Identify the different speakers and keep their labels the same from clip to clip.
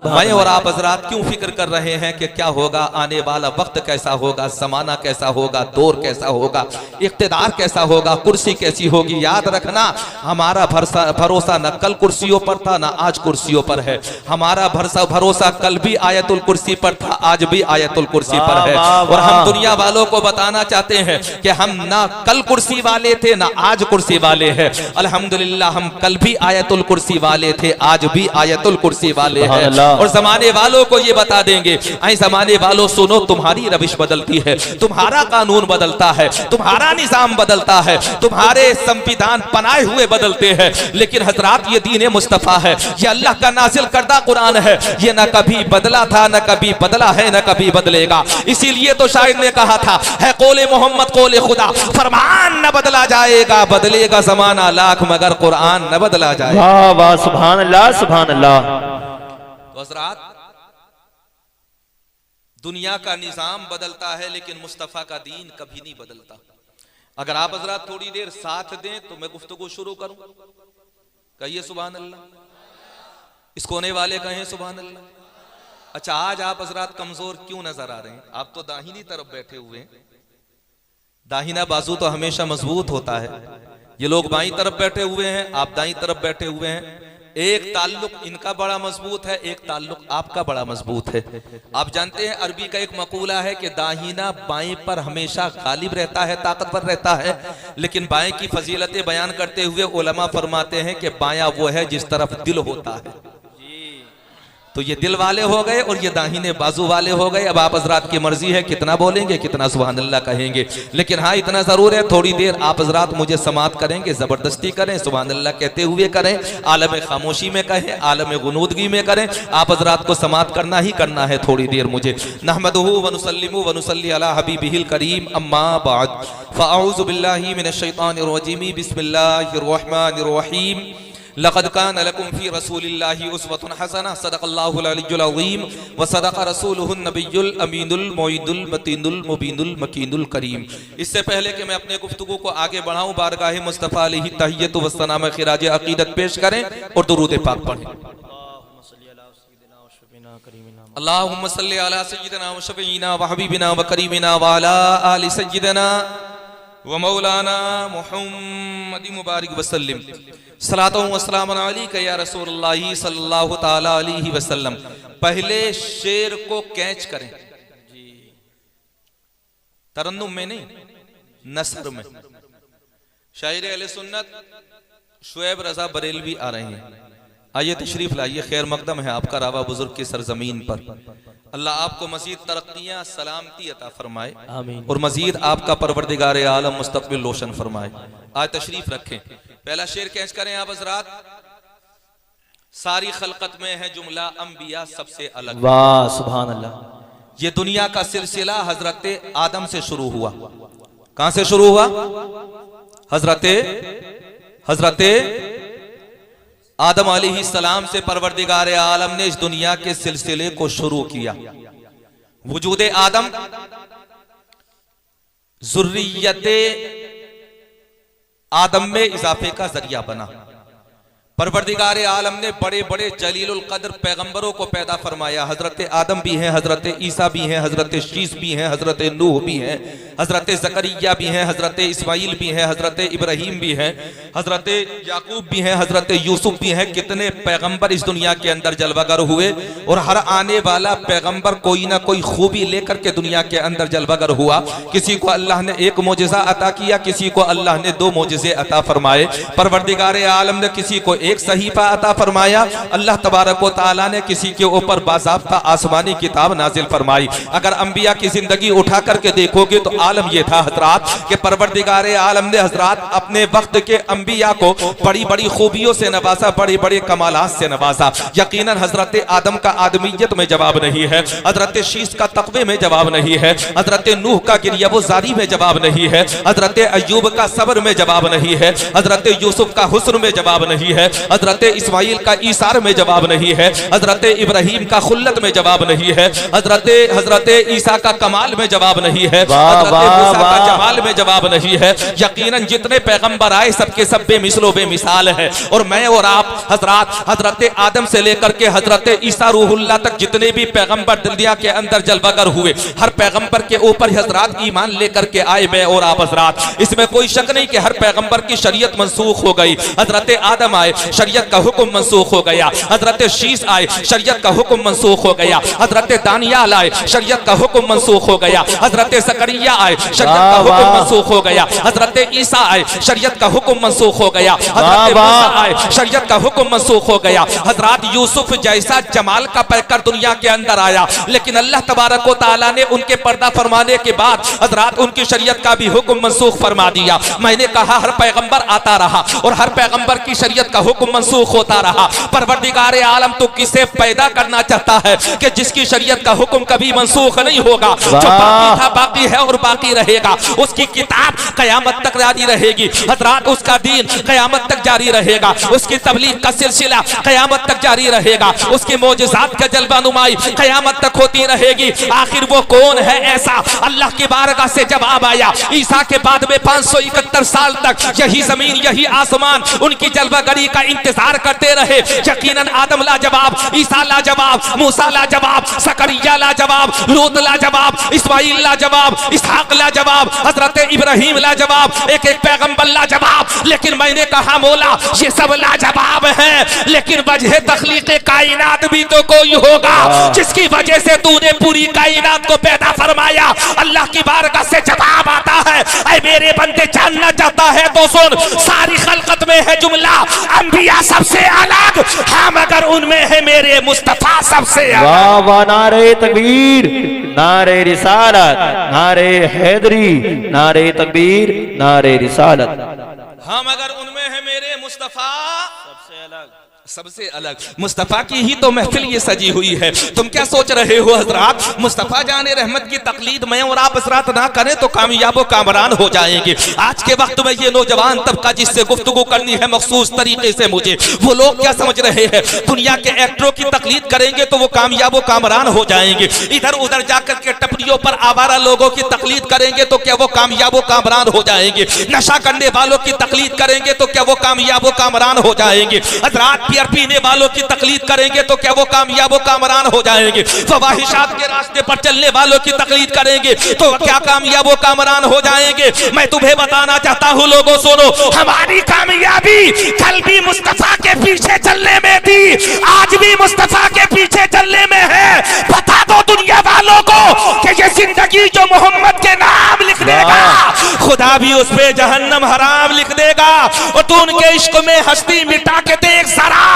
Speaker 1: मैं और आप हजरात क्यों फिक्र कर रहे हैं कि क्या होगा, आने वाला वक्त कैसा होगा, जमाना कैसा होगा, दौर कैसा होगा, इख्तिदार कैसा होगा, कुर्सी कैसी होगी। याद रखना, हमारा भरोसा न कल कुर्सियों पर था, न आज कुर्सियों पर है। हमारा भरोसा कल भी आयतुल कुर्सी पर था, आज भी आयतुल कुर्सी पर है। और हम दुनिया वालों को बताना चाहते हैं कि हम ना कल कुर्सी वाले थे, ना आज कुर्सी वाले हैं। अल्हम्दुलिल्लाह, हम कल भी आयतुल कुर्सी वाले थे, आज भी आयतुल कुर्सी वाले हैं। और जमाने वालों को ये बता देंगे, ऐ जमाने वालों सुनो, तुम्हारी रविश बदलती है, तुम्हारा कानून बदलता है, तुम्हारा निजाम बदलता है, तुम्हारे संविधान बनाए हुए बदलते हैं, लेकिन हजरात ये दीन मुस्तफा है, ये अल्लाह का नाजिल करदा कुरान है, ये न कभी बदला था, न कभी बदला है, न कभी बदलेगा। इसीलिए तो शायर ने कहा था, है कौले मोहम्मद कौले खुदा, फरमान न बदला जाएगा, बदलेगा जमाना लाख मगर कुरान न बदला जाएगा।
Speaker 2: वाह वाह, सुभान अल्लाह सुभान अल्लाह।
Speaker 1: तो हजरात, दुनिया का निजाम बदलता है, लेकिन मुस्तफा का दीन कभी नहीं बदलता। अगर आप हजरात थोड़ी देर साथ दें तो मैं गुफ्तगू शुरू करूं। कहिए सुभान अल्लाह, इस कोने वाले कहें सुभान अल्लाह। अच्छा, आज आप हजरात कमजोर क्यों नजर आ रहे हैं? आप तो दाहिनी तरफ बैठे हुए हैं, दाहिना बाजू तो हमेशा मजबूत होता है। ये लोग बाईं तरफ बैठे हुए हैं, आप दाईं तरफ बैठे हुए हैं। एक ताल्लुक इनका बड़ा मजबूत है, एक ताल्लुक आपका बड़ा मजबूत है। आप जानते हैं, अरबी का एक मकूला है कि दाहिना बाएं पर हमेशा गालिब रहता है, ताकतवर रहता है। लेकिन बाएं की फजीलतें बयान करते हुए उलमा फरमाते हैं कि बायां वो है जिस तरफ दिल होता है। तो ये दिल वाले हो गए और ये दाहिने बाजू वाले हो गए। अब आप हजरात की मर्जी है, कितना बोलेंगे, कितना सुभान अल्लाह कहेंगे। लेकिन हाँ, इतना जरूर है, थोड़ी देर आप हजरात मुझे समात करेंगे, जबरदस्ती करें, सुभान अल्लाह कहते हुए करें, आलम खामोशी में कहें, आलम गुनूदगी में करें। आप हजरात को समात करना ही करना है थोड़ी देर मुझे। नहमदुहु व नुसल्लिमु व नुसल्ली अला हबीबिहिल करीम, अम्मा बाद, फअऊज़ु बिल्लाहि मिनश शैतानिर रजीम, बिस्मिल्लाहिर रहमानिर रहीम। लक़द कान लकुम फ़ी रसूलिल्लाहि उस्वतुन हसना, सदक़ल्लाहुल अलिय्युल अज़ीम व सदक़ रसूलुहुन नबियुल अमीनुल मुईदुल मतीनुल मुबीनुल मकीनुल करीम। इससे पहले कि मैं अपने गुफ्तगू को आगे बढ़ाऊं, बारगाह मुस्तफ़ा अलैहि तहियतु व सलाम खिराज अक़ीदत पेश करें और दुरूद पाक पढ़ें। अल्लाहुम्मा सल्लि अला सय्यिदिना व शफ़ीना व हबीबिना व करीमिना व अला आलि सय्यिदिना व मौलाना मुहम्मद मुबारक वसल्लम। सलातो व सलाम अलैका या रसूलुल्लाह सल्लल्लाहु ताला अलैहि वसल्लम। पहले शेर को कैच करें जी, तरन्नुम में नहीं, नसर में। शायर अहले सुन्नत शुएब रजा बरेलवी आ रहे हैं। आइए तशरीफ लाइए, खैर मकदम है आपका रावा बुजुर्ग की सरजमीन पर। अल्लाह आपको मजीद तरक्कियां सलामती अता फरमाए, आमीन। और मजीद आपका परवरदिगार आलम मुस्तकबिल रोशन फरमाए। आज तशरीफ रखें, पहला शेर कैच करें आप हजरात। सारी खलकत में है जुमला अंबिया सबसे अलग।
Speaker 2: वाह सुभान अल्लाह।
Speaker 1: ये दुनिया का सिलसिला हजरत आदम से शुरू हुआ। कहां से शुरू हुआ? हजरत आदम अलैहिस्सलाम से परवरदिगार आलम ने इस दुनिया के सिलसिले को शुरू किया। वजूदे आदम जुर्रियते आदम में इजाफे का जरिया बना। परवरदिगार आलम ने बड़े बड़े जलीलुल कद्र पैगंबरों को पैदा फरमाया। हजरत आदम भी हैं, हजरत ईसा भी हैं, हजरत शीस भी हैं, हजरत नूह भी हैं, हजरत जकरिया भी हैं, हजरत इस्माइल भी हैं, हजरत इब्राहिम भी हैं, हजरत याकूब भी हैं, हजरत यूसुफ भी हैं। कितने पैगंबर इस दुनिया के अंदर जलवागर हुए और हर आने वाला पैगंबर कोई ना कोई खूबी लेकर के दुनिया के अंदर जलवागर हुआ। किसी को अल्लाह ने एक मोजिज़ा अता किया, किसी को अल्लाह ने 2 मोजिज़े अता फरमाए। परवरदिगार आलम ने किसी को एक सहीफा अता फरमाया। अल्लाह तबारक व तआला ने किसी के ऊपर बाज़ाब्ता आसमानी किताब नाजिल फरमाई। अगर अंबिया की जिंदगी उठा करके देखोगे तो आलम ये था हजरात कि परवरदिगार आलम ने हजरात अपने वक्त के अंबिया को बड़ी बड़ी खूबियों से नवाजा, बड़े बड़े कमालात से नवाजा। यकीनन हजरत आदम का आदमियत में जवाब नहीं है, हजरत शीस का तक़वे में जवाब नहीं है, हजरत नूह का गिरियावज़ारी में जवाब नहीं है, हजरत अय्यूब का सब्र में जवाब नहीं है, हजरत यूसुफ का हुस्न में जवाब नहीं है, हजरत इस्माइल का ईसार में जवाब नहीं है, हजरत इब्राहिम का खुल्लत में जवाब नहीं है, हजरत ईसा का कमाल में जवाब नहीं है, हजरत मूसा का जमाल में जवाब नहीं है। यकीनन जितने पैगंबर आए सबके सब बेमिसलो बेमिसाल है। और मैं और आप हजरत आदम से लेकर के हजरत ईसा रूहुल्लाह तक जितने भी पैगंबर दुनिया के अंदर जलवागर हुए, हर पैगंबर के ऊपर हजरात ईमान लेकर के आए मैं और आप हजरात। इसमें कोई शक नहीं कि हर पैगंबर की शरीयत मनसूख हो गई। हजरत आदम आए, शरीयत का हुक्म मनसूख हो गया। हजरत शीस आए, शरीयत का हुक्म मनसूख हो गया। हजरत दानियाल आए, शरीयत का हुक्म मनसूख हो गया। हजरत ज़करिया आए, शरीयत का हुक्म मनसूख हो गया। हजरत ईसा आए, शरीयत का हुक्म मनसूख हो गया। हजरत मूसा आए, शरीयत का हुक्म मनसूख हो गया। हजरत यूसुफ जैसा जमाल का पैकर दुनिया के अंदर आया, लेकिन अल्लाह तबारक व तआला ने उनके पर्दा फरमाने के बाद हजरत उनकी शरीयत का भी हुक्म मनसूख फरमा दिया। मैंने कहा हर पैगंबर आता रहा और हर पैगंबर की शरीयत का हुक्म मनसूख होता रहा। परवरदिगार आलम तो किसे पैदा करना चाहता है कि जिसकी शरीयत का हुक्म कभी मनसूख नहीं होगा, जो बाकी था बाकी है और बाकी रहेगा। उसकी किताब कयामत तक जारी रहेगी हजरात, उसका दीन कयामत तक जारी रहेगा, उसकी तबलीग का सिलसिला कयामत तक जारी रहेगा, उसके मौजज़ात का जलवा नुमाई कयामत तक होती रहेगी। आखिर वो कौन है ऐसा? अल्लाह की बारगाह से जवाब आया। ईसा के बाद में 571 साल तक यही जमीन यही आसमान उनकी जलवागरी का इंतजार करते रहे। यकीनन आदम लाजवाब, ईसा लाजवाब, मूसा लाजवाब, ज़करिया लाजवाब, लूत लाजवाब, इस्माइल लाजवाब, इसहाक लाजवाब, हजरत इब्राहिम लाजवाब, एक एक पैगंबर लाजवाब। लेकिन मैंने कहा मौला ये सब लाजवाब है, लेकिन वजह तख्लीक़ कायनात भी तो कोई होगा जिसकी वजह से तूने पूरी कायनात को पैदा फरमाया। अल्लाह की बारगाह से जवाब आता है, ऐ मेरे बंदे जानना चाहता है तो सुन, सारी खलकत में है जुमला अंबिया सबसे अलग, हाँ मगर उनमें है मेरे मुस्तफा सबसे अलग।
Speaker 2: वाह वाह, नारे तकबीर, नारे रिसालत, नारे हैदरी, नारे तकबीर, नारे रिसालत।
Speaker 1: हाँ मगर उनमें है मेरे मुस्तफा सबसे अलग, सबसे अलग। मुस्तफा की ही तो महफिल ये सजी हुई है। तुम क्या सोच रहे हो हजरात, मुस्तफा जाने रहमत की तकलीद मैं और आप हजरात ना करें तो कामयाबो कामरान हो जाएंगे। आज के वक्त में ये नौजवान तबका जिससे गुफ्तगू करनी है मखसूस तरीके से मुझे, वो लोग क्या समझ रहे हैं दुनिया के एक्टरों की तकलीद करेंगे तो वो कामयाबो कामरान हो जाएंगे, इधर उधर जाकर के टपरियों पर आवारा लोगों की तकलीद करेंगे तो क्या वो कामयाबो कामरान हो जाएंगे, नशा करने वालों की तकलीद करेंगे तो क्या वो कामयाबो कामरान हो जाएंगे, हजरात पीने वालों की तकलीद करेंगे तो क्या वो कामयाब व कामरान हो जाएंगे, फवाहिशात के रास्ते पर चलने वालों की तकलीद करेंगे तो क्या कामयाब व कामरान हो जाएंगे। मैं तुम्हें बताना चाहता हूँ लोगों सुनो, हमारी कामयाबी कल भी मुस्तफा के पीछे चलने में थी, आज भी मुस्तफा के पीछे चलने में है। बता दो दुनिया वालों को कि ये जिंदगी जो मोहम्मद के नाम लिख देगा खुदा भी उस पे जहन्नम हराम लिख देगा। और तू उनके इश्क में हस्ती मिटा के देख जरा,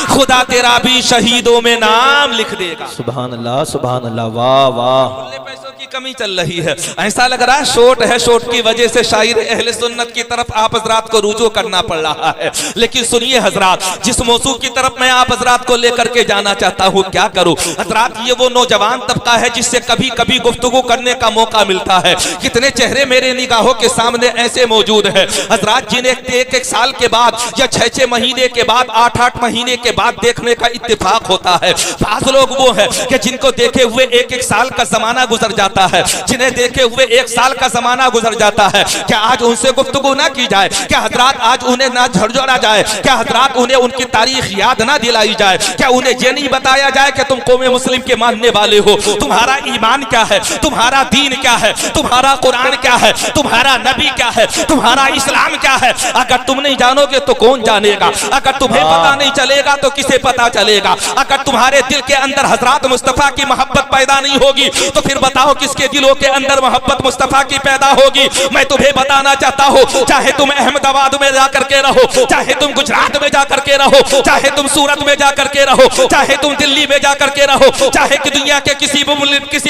Speaker 1: खुदा तेरा भी शहीदों में नाम लिख देगा।
Speaker 2: सुभान अल्लाह, सुभान अल्लाह, वाह वाह।
Speaker 1: पैसों की कमी चल रही है, ऐसा लग रहा है शोट है, शोट की वजह से शायर अहले सुन्नत की तरफ आप हजरात को रुजू करना पड़ रहा है। लेकिन सुनिए हजरात, जिस मौजू की तरफ मैं आप हजरात को लेकर के जाना चाहता हूँ, क्या करूँ हजरात, ये वो नौजवान तबका है जिससे कभी कभी गुफ्तगू करने का मौका मिलता है। कितने चेहरे मेरे निगाहों के सामने ऐसे मौजूद है हजरात जिन्हें एक साल के बाद या 6 महीने के बाद 8 महीने के बाद देखने का इत्तेफाक होता है। बाज़ लोग वो है कि जिनको देखे हुए एक साल का जमाना गुजर जाता है, जिन्हें देखे हुए 1 साल का जमाना गुजर जाता है। क्या आज उनसे गुफ्तगू ना की जाए? क्या हजरात आज उन्हें ना झरझरा जाए? क्या हजरात उन्हें उनकी तारीख याद ना दिलाई जाए? क्या उन्हें ये नहीं बताया जाए कि तुम कौमे मुस्लिम के मानने वाले हो, तुम्हारा ईमान क्या है, तुम्हारा दीन क्या है, तुम्हारा कुरान क्या है, तुम्हारा नबी क्या है, तुम्हारा इस्लाम क्या है? अगर तुम नहीं जानोगे तो कौन जानेगा? अगर तुम्हें पता नहीं चलेगा तो किसे पता चलेगा? अगर तुम्हारे दिल के अंदर हजरात मुस्तफा की मोहब्बत पैदा नहीं होगी तो फिर बताओ किसके दिलों के अंदर मोहब्बत मुस्तफा की पैदा होगी? मैं तुम्हें बताना चाहता हूँ, चाहे तुम अहमदाबाद में जाकर के रहो, चाहे तुम गुजरात में जाकर के रहो, चाहे तुम सूरत में जाकर के रहो, चाहे तुम दिल्ली में जाकर के रहो, चाहे कि दुनिया के किसी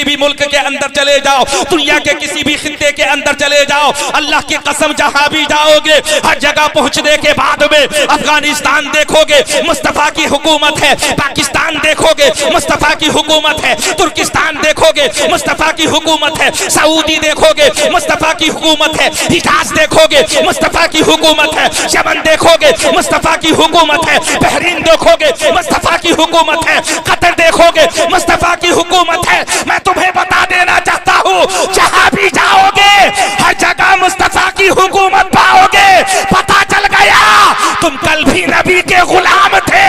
Speaker 1: भी मुल्क के अंदर चले जाओ, दुनिया के किसी भी खित्ते के अंदर चले जाओ, अल्लाह की कसम जहां भी जाओगे हर जगह पहुंचने के बाद में अफगानिस्तान देखोगे मुस्तफा की हुकूमत है, पाकिस्तान देखोगे मुस्तफा की हुकूमत है, तुर्किस्तान देखोगे मुस्तफा की हुकूमत है, सऊदी देखोगे मुस्तफा की हुकूमत है, हिजाज देखोगे मुस्तफा की हुकूमत है, यमन देखोगे मुस्तफा की हुकूमत है, बहरीन देखोगे मुस्तफा की हुकूमत है, कतर देखोगे मुस्तफा की हुकूमत है। मैं तुम्हें बता देना चाहता हूँ, जहां भी जाओगे हर जगह मुस्तफा की हुकूमत पाओगे। पता चल गया तुम कल भी नबी के गुलाम थे,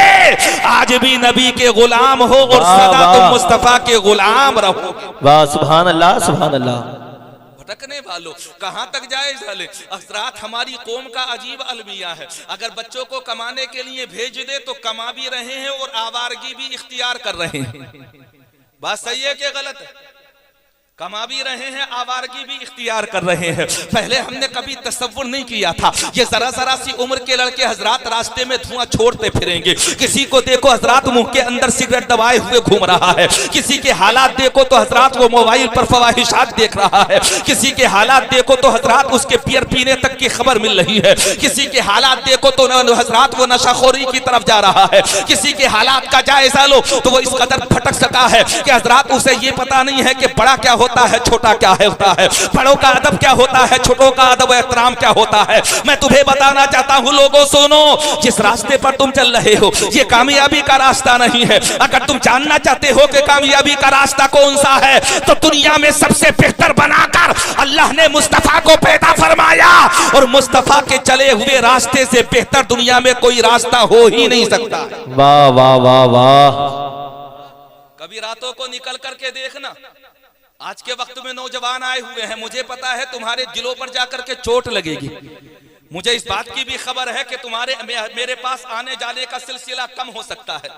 Speaker 1: आज भी नबी के गुलाम हो और सदा तुम मुस्तफा के गुलाम रहोगे।
Speaker 2: वाह सुभान अल्लाह सुभान अल्लाह।
Speaker 1: भटकने वालों कहां तक जाए जाले। हजरात हमारी कौम का अजीब अलमिया है, अगर बच्चों को कमाने के लिए भेज दे तो कमा भी रहे हैं और आवारगी भी इख्तियार कर रहे हैं। बात सही है कि गलत है? कमा भी रहे हैं, आवारगी भी इख्तियार कर रहे हैं। पहले हमने कभी तसव्वुर नहीं किया था ये जरा जरा सी उम्र के लड़के हजरात रास्ते में धुआं छोड़ते फिरेंगे। किसी को देखो हजरात मुंह के अंदर सिगरेट दबाए हुए घूम रहा है, किसी के हालात देखो तो हजरात वो मोबाइल पर फवाहिशात देख रहा है, किसी के हालात देखो तो हजरात उसके बियर पीने तक की खबर मिल रही है, किसी के हालात देखो तो हजरात वो नशाखोरी की तरफ जा रहा है, किसी के हालात का जायजा लो तो वो इस कदर भटक सका है कि हजरात उसे ये पता नहीं है कि बड़ा क्या होता है, छोटा क्या होता है, बड़ों का अदब क्या होता है, छोटों का अदब एहतराम क्या होता है। मैं तुम्हें बताना चाहता हूं लोगों सुनो, जिस रास्ते पर तुम चल रहे हो ये कामयाबी का रास्ता नहीं है। अगर तुम जानना चाहते हो कि कामयाबी का रास्ता कौन सा है तो दुनिया में सबसे बेहतर बनाकर अल्लाह ने मुस्तफा को पैदा फरमाया और मुस्तफा के चले हुए रास्ते से बेहतर दुनिया में कोई रास्ता हो ही नहीं सकता।
Speaker 2: वाह वाह वाह वाह।
Speaker 1: कभी रातों को निकल करके देखना, आज के वक्त में नौजवान आए हुए हैं, मुझे पता है तुम्हारे दिलों पर जाकर के चोट लगेगी। मुझे इस बात की भी खबर है कि तुम्हारे मेरे पास आने जाने का सिलसिला कम हो सकता है,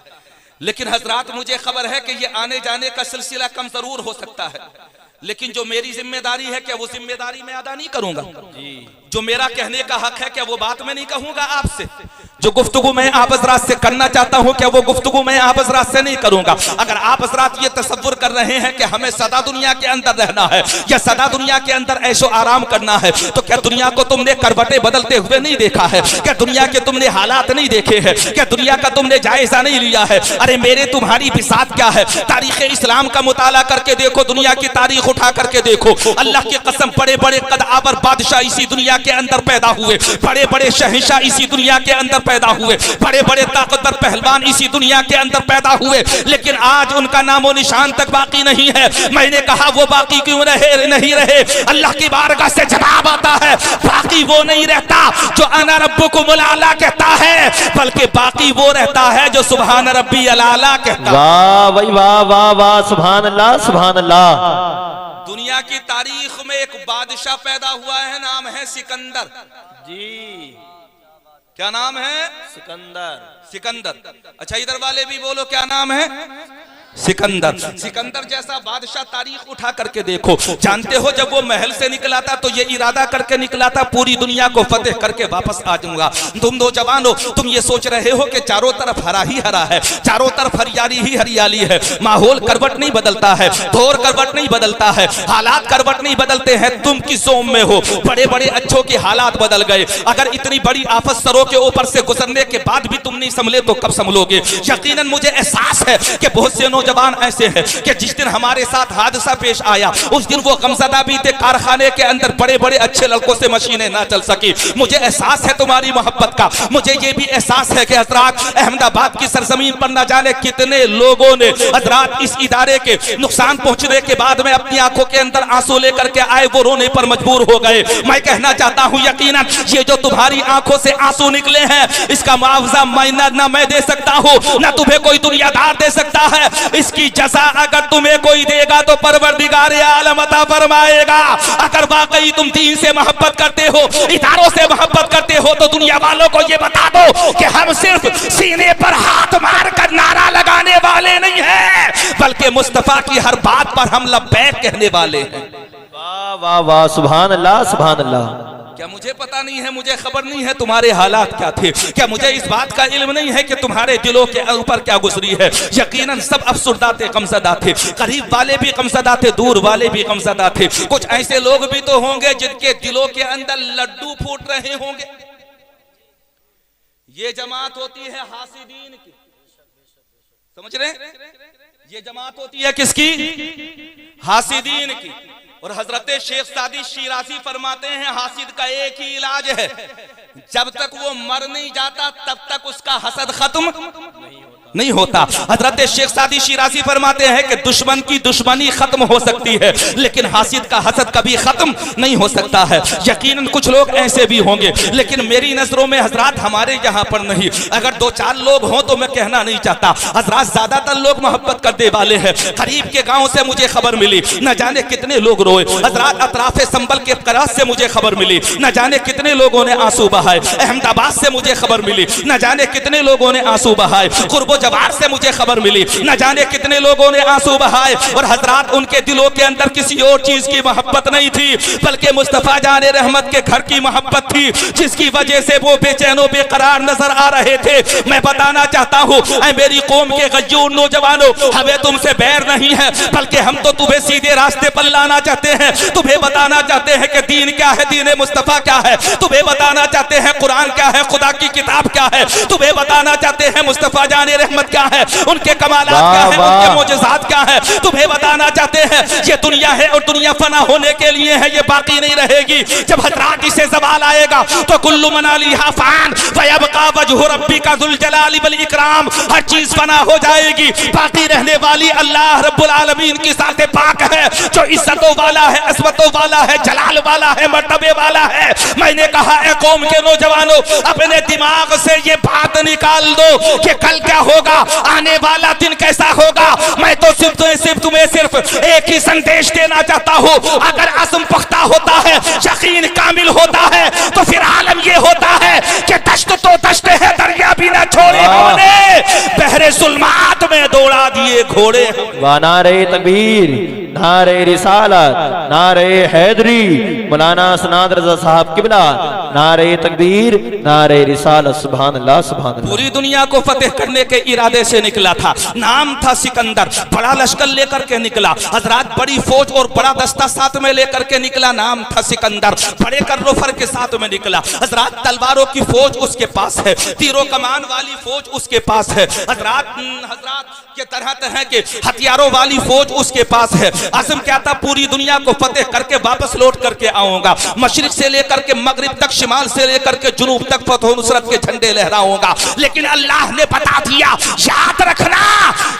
Speaker 1: लेकिन हजरात मुझे खबर है कि ये आने जाने का सिलसिला कम जरूर हो सकता है, लेकिन जो मेरी जिम्मेदारी है क्या वो जिम्मेदारी मैं अदा नहीं करूंगा? जो मेरा कहने का हक है क्या वो बात मैं नहीं कहूंगा आपसे? जो गुफ्तगू मैं आप हज़रात से करना चाहता हूं क्या वो गुफ्तगू मैं आप हज़रात से नहीं करूंगा? अगर आप हज़रात ये तसव्वुर कर रहे हैं कि हमें सदा दुनिया के अंदर रहना है या सदा दुनिया के अंदर ऐशो आराम करना है तो क्या दुनिया को तुमने करवटें बदलते हुए नहीं देखा है? क्या दुनिया के तुमने हालात नहीं देखे हैं? क्या दुनिया का तुमने जायजा नहीं लिया है? अरे मेरे तुम्हारी बिसात क्या है? तारीख इस्लाम का मुताला करके देखो, दुनिया की तारीख उठा करके देखो। अल्लाह की कसम बड़े बड़े कदावर बादशाह इसी दुनिया के अंदर पैदा हुए, बड़े बड़े शहंशाह इसी दुनिया के अंदर पैदा हुए, बड़े बड़े ताकतवर पहलवान इसी दुनिया के अंदर पैदा हुए, लेकिन आज उनका नामो निशान तक बाकी नहीं है। मैंने कहा वो बाकी क्यों नहीं रहे? अल्लाह की बारगाह से जवाब आता है, बाकी वो नहीं रहता जो अना रब्बुकुमुल आला कहता है, बल्कि बाकी वो रहता है जो सुभान रब्बी अल-आला कहता है।
Speaker 2: वाह भाई वाह वाह वाह, सुभान अल्लाह सुभान अल्लाह।
Speaker 1: दुनिया की तारीख में एक बादशाह पैदा हुआ है, नाम है सिकंदर
Speaker 2: जी।
Speaker 1: क्या नाम है?
Speaker 2: सिकंदर।
Speaker 1: सिकंदर। अच्छा इधर वाले भी बोलो क्या नाम है? सिकंदर। सिकंदर जैसा बादशाह तारीख उठा करके देखो। जानते हो जब वो महल से निकला था तो ये इरादा करके निकला था पूरी दुनिया को फतेह करके वापस आ जाऊंगा। तुम नौजवान हो, तुम ये सोच रहे हो कि चारों तरफ हरा ही हरा है, चारों तरफ हरियाली ही हरियाली है, माहौल करवट नहीं बदलता है, दौर करवट नहीं बदलता है, हालात करवट नहीं बदलते हैं। तुम किस जोम में हो? बड़े बड़े अच्छों के हालात बदल गए। अगर इतनी बड़ी आफत सरों के ऊपर से गुजरने के बाद भी तुम नहीं संभले तो कब संभलोगे? यकीनन मुझे एहसास है कि बहुत से नौजवान ऐसे हैं कि जिस दिन हमारे साथ हादसा पेश आया उस दिन वो गमज़दा भी थे, कारखाने के अंदर बड़े बड़े अच्छे लड़कों से मशीनें ना चल सकी। मुझे एहसास है तुम्हारी मोहब्बत का, मुझे ये भी एहसास है कि हजरात अहमदाबाद की सरजमीन पर न जाने कितने लोगों ने हजरात इस इदारे के नुकसान पहुंचने के बाद में अपनी आंखों के अंदर आंसू लेकर के आए, वो रोने पर मजबूर हो गए। मैं कहना चाहता हूं यकीनन ये जो तुम्हारी आंखों से आंसू निकले हैं इसका मुआवजा ना मैं दे सकता हूं, ना तुम्हें कोई दुनियादार दे सकता है। इसकी जज़ा अगर तुम्हें कोई देगा तो परवरदिगार आलम अता फरमाएगा। अगर वाकई तुम दीन से मोहब्बत करते हो, इदारों से मोहब्बत करते हो तो दुनिया वालों को ये बता दो कि हम सिर्फ सीने पर हाथ मार कर नारा लगाने वाले नहीं हैं, बल्कि मुस्तफा की हर बात पर हम लब्बैक कहने वाले हैं।
Speaker 2: वाह वाह वाह, सुभान अल्लाह सुभान अल्लाह।
Speaker 1: क्या मुझे पता नहीं है, मुझे खबर नहीं है तुम्हारे हालात क्या थे? क्या मुझे इस बात का इल्म नहीं है कि तुम्हारे दिलों के ऊपर क्या गुजरी है? यकीनन सब अफसुर्दा थे, गमज़दा थे, करीब वाले भी गमज़दा थे, दूर वाले भी गमज़दा थे। कुछ ऐसे लोग भी तो होंगे जिनके दिलों के अंदर लड्डू फूट रहे होंगे। ये जमात होती है हासिदीन की, समझ रहे? ये जमात होती है किसकी? हासिदीन की। और हजरत शेख सादी शिराजी फरमाते हैं हासिद का एक ही इलाज है, जब तक वो मर नहीं जाता तब तक उसका हसद खत्म नहीं होता। हजरत शेख सादी शिराजी फरमाते हैं कि दुश्मन की दुश्मनी खत्म हो सकती है लेकिन हासिद का हसद कभी खत्म नहीं हो सकता है। यकीनन कुछ लोग ऐसे भी होंगे, लेकिन मेरी नजरों में हजरात हमारे यहाँ पर नहीं। अगर 2-4 लोग हों तो मैं कहना नहीं चाहता, हजरात ज्यादातर लोग मोहब्बत करने वाले हैं। करीब के गाँव से मुझे खबर मिली, न जाने कितने लोग रोए। हजरात अतराफे संबल के कराज से मुझे खबर मिली, न जाने कितने लोगों ने आंसू बहाए। अहमदाबाद से मुझे खबर मिली, न जाने कितने लोगों ने आंसू बहाए। कुर्बो जवार से मुझे खबर मिली, न जाने कितने लोगों ने आंसू बहाए। और हजरात उनके दिलों के अंदर किसी और चीज की मोहब्बत नहीं थी, बल्कि मुस्तफा जाने रहमत के घर की मोहब्बत थी, जिसकी वजह से वो बेचैनो बेकरार नजर आ रहे थे। मैं बताना चाहता हूँ मेरी कौम के गज्जूर नौजवानों, हमें तुमसे बैर नहीं है, बल्कि हम तो तुम्हें सीधे रास्ते पर लाना चाहते हैं। तुम्हें बताना चाहते हैं कि दीन क्या है, दीन मुस्तफा क्या है। तुम्हें बताना चाहते हैं कुरान क्या है, खुदा की किताब क्या है। तुम्हें बताना चाहते हैं मुस्तफा जाने रहमत क्या है, उनके कमालात क्या है, उनके मोजज़ात क्या है। तुम्हें बताना चाहते हैं ये दुनिया है और दुनिया फना होने के लिए है, ये बाकी नहीं रहेगी। जब हजरात इसे ज़वाल आएगा तो कुल्लु मनालिहा फान व यबका वजहु रब्बिका ज़ुल जलाली वल इकराम, हर चीज फना हो जाएगी, बाकी रहने वाली अल्लाह रब्बुल आलमीन की ज़ात पाक है, जो इज्जतों वाला है, अज़मतों वाला है, जलाल वाला है, मर्तबे वाला है। मैंने कहा है कौम के नौजवानों, अपने दिमाग से ये बात निकाल दो कि कल क्या होगा, आने वाला दिन कैसा होगा। मैं तो सिर्फ तुम्हें एक ही संदेश देना चाहता हूँ, अगर आज़म पुख्ता होता है, यकीन कामिल होता है, तो फिर आलम ये होता है कि दश्त तो दश्त है, दरिया भी न छोड़े हमने, बहरे जुल्मात में दौड़ा दिए घोड़े।
Speaker 2: वाह नारे तकबीर, नारे रिसालत, नारे हैदरी, मौलाना सनाद रज़ा साहब किबला, नारे तकबीर, नारे रिसालत। सुभान अल्लाह, सुभान अल्लाह।
Speaker 1: पूरी दुनिया को फतेह करने के इरादे से निकला था, नाम था सिकंदर, बड़ा लश्कर लेकर के निकला। हजरात बड़ी फौज और बड़ा दस्ता साथ में लेकर के निकला, नाम था सिकंदर, बड़े कर्रोफर के साथ में निकला। हजरात तलवारों की फौज उसके पास है, तीरों कमान वाली फौज उसके पास है। हजरात के तरह तरह के हथियारों वाली फौज उसके पास है। आज़म क्या था, पूरी दुनिया को फतेह करके वापस लौट करके आऊंगा, मशरिक से लेकर के मगरिब तक, शिमाल से लेकर के जुनूब तक फतह नुसरत के झंडे लहराऊंगा। लेकिन अल्लाह ने बता दिया, याद रखना,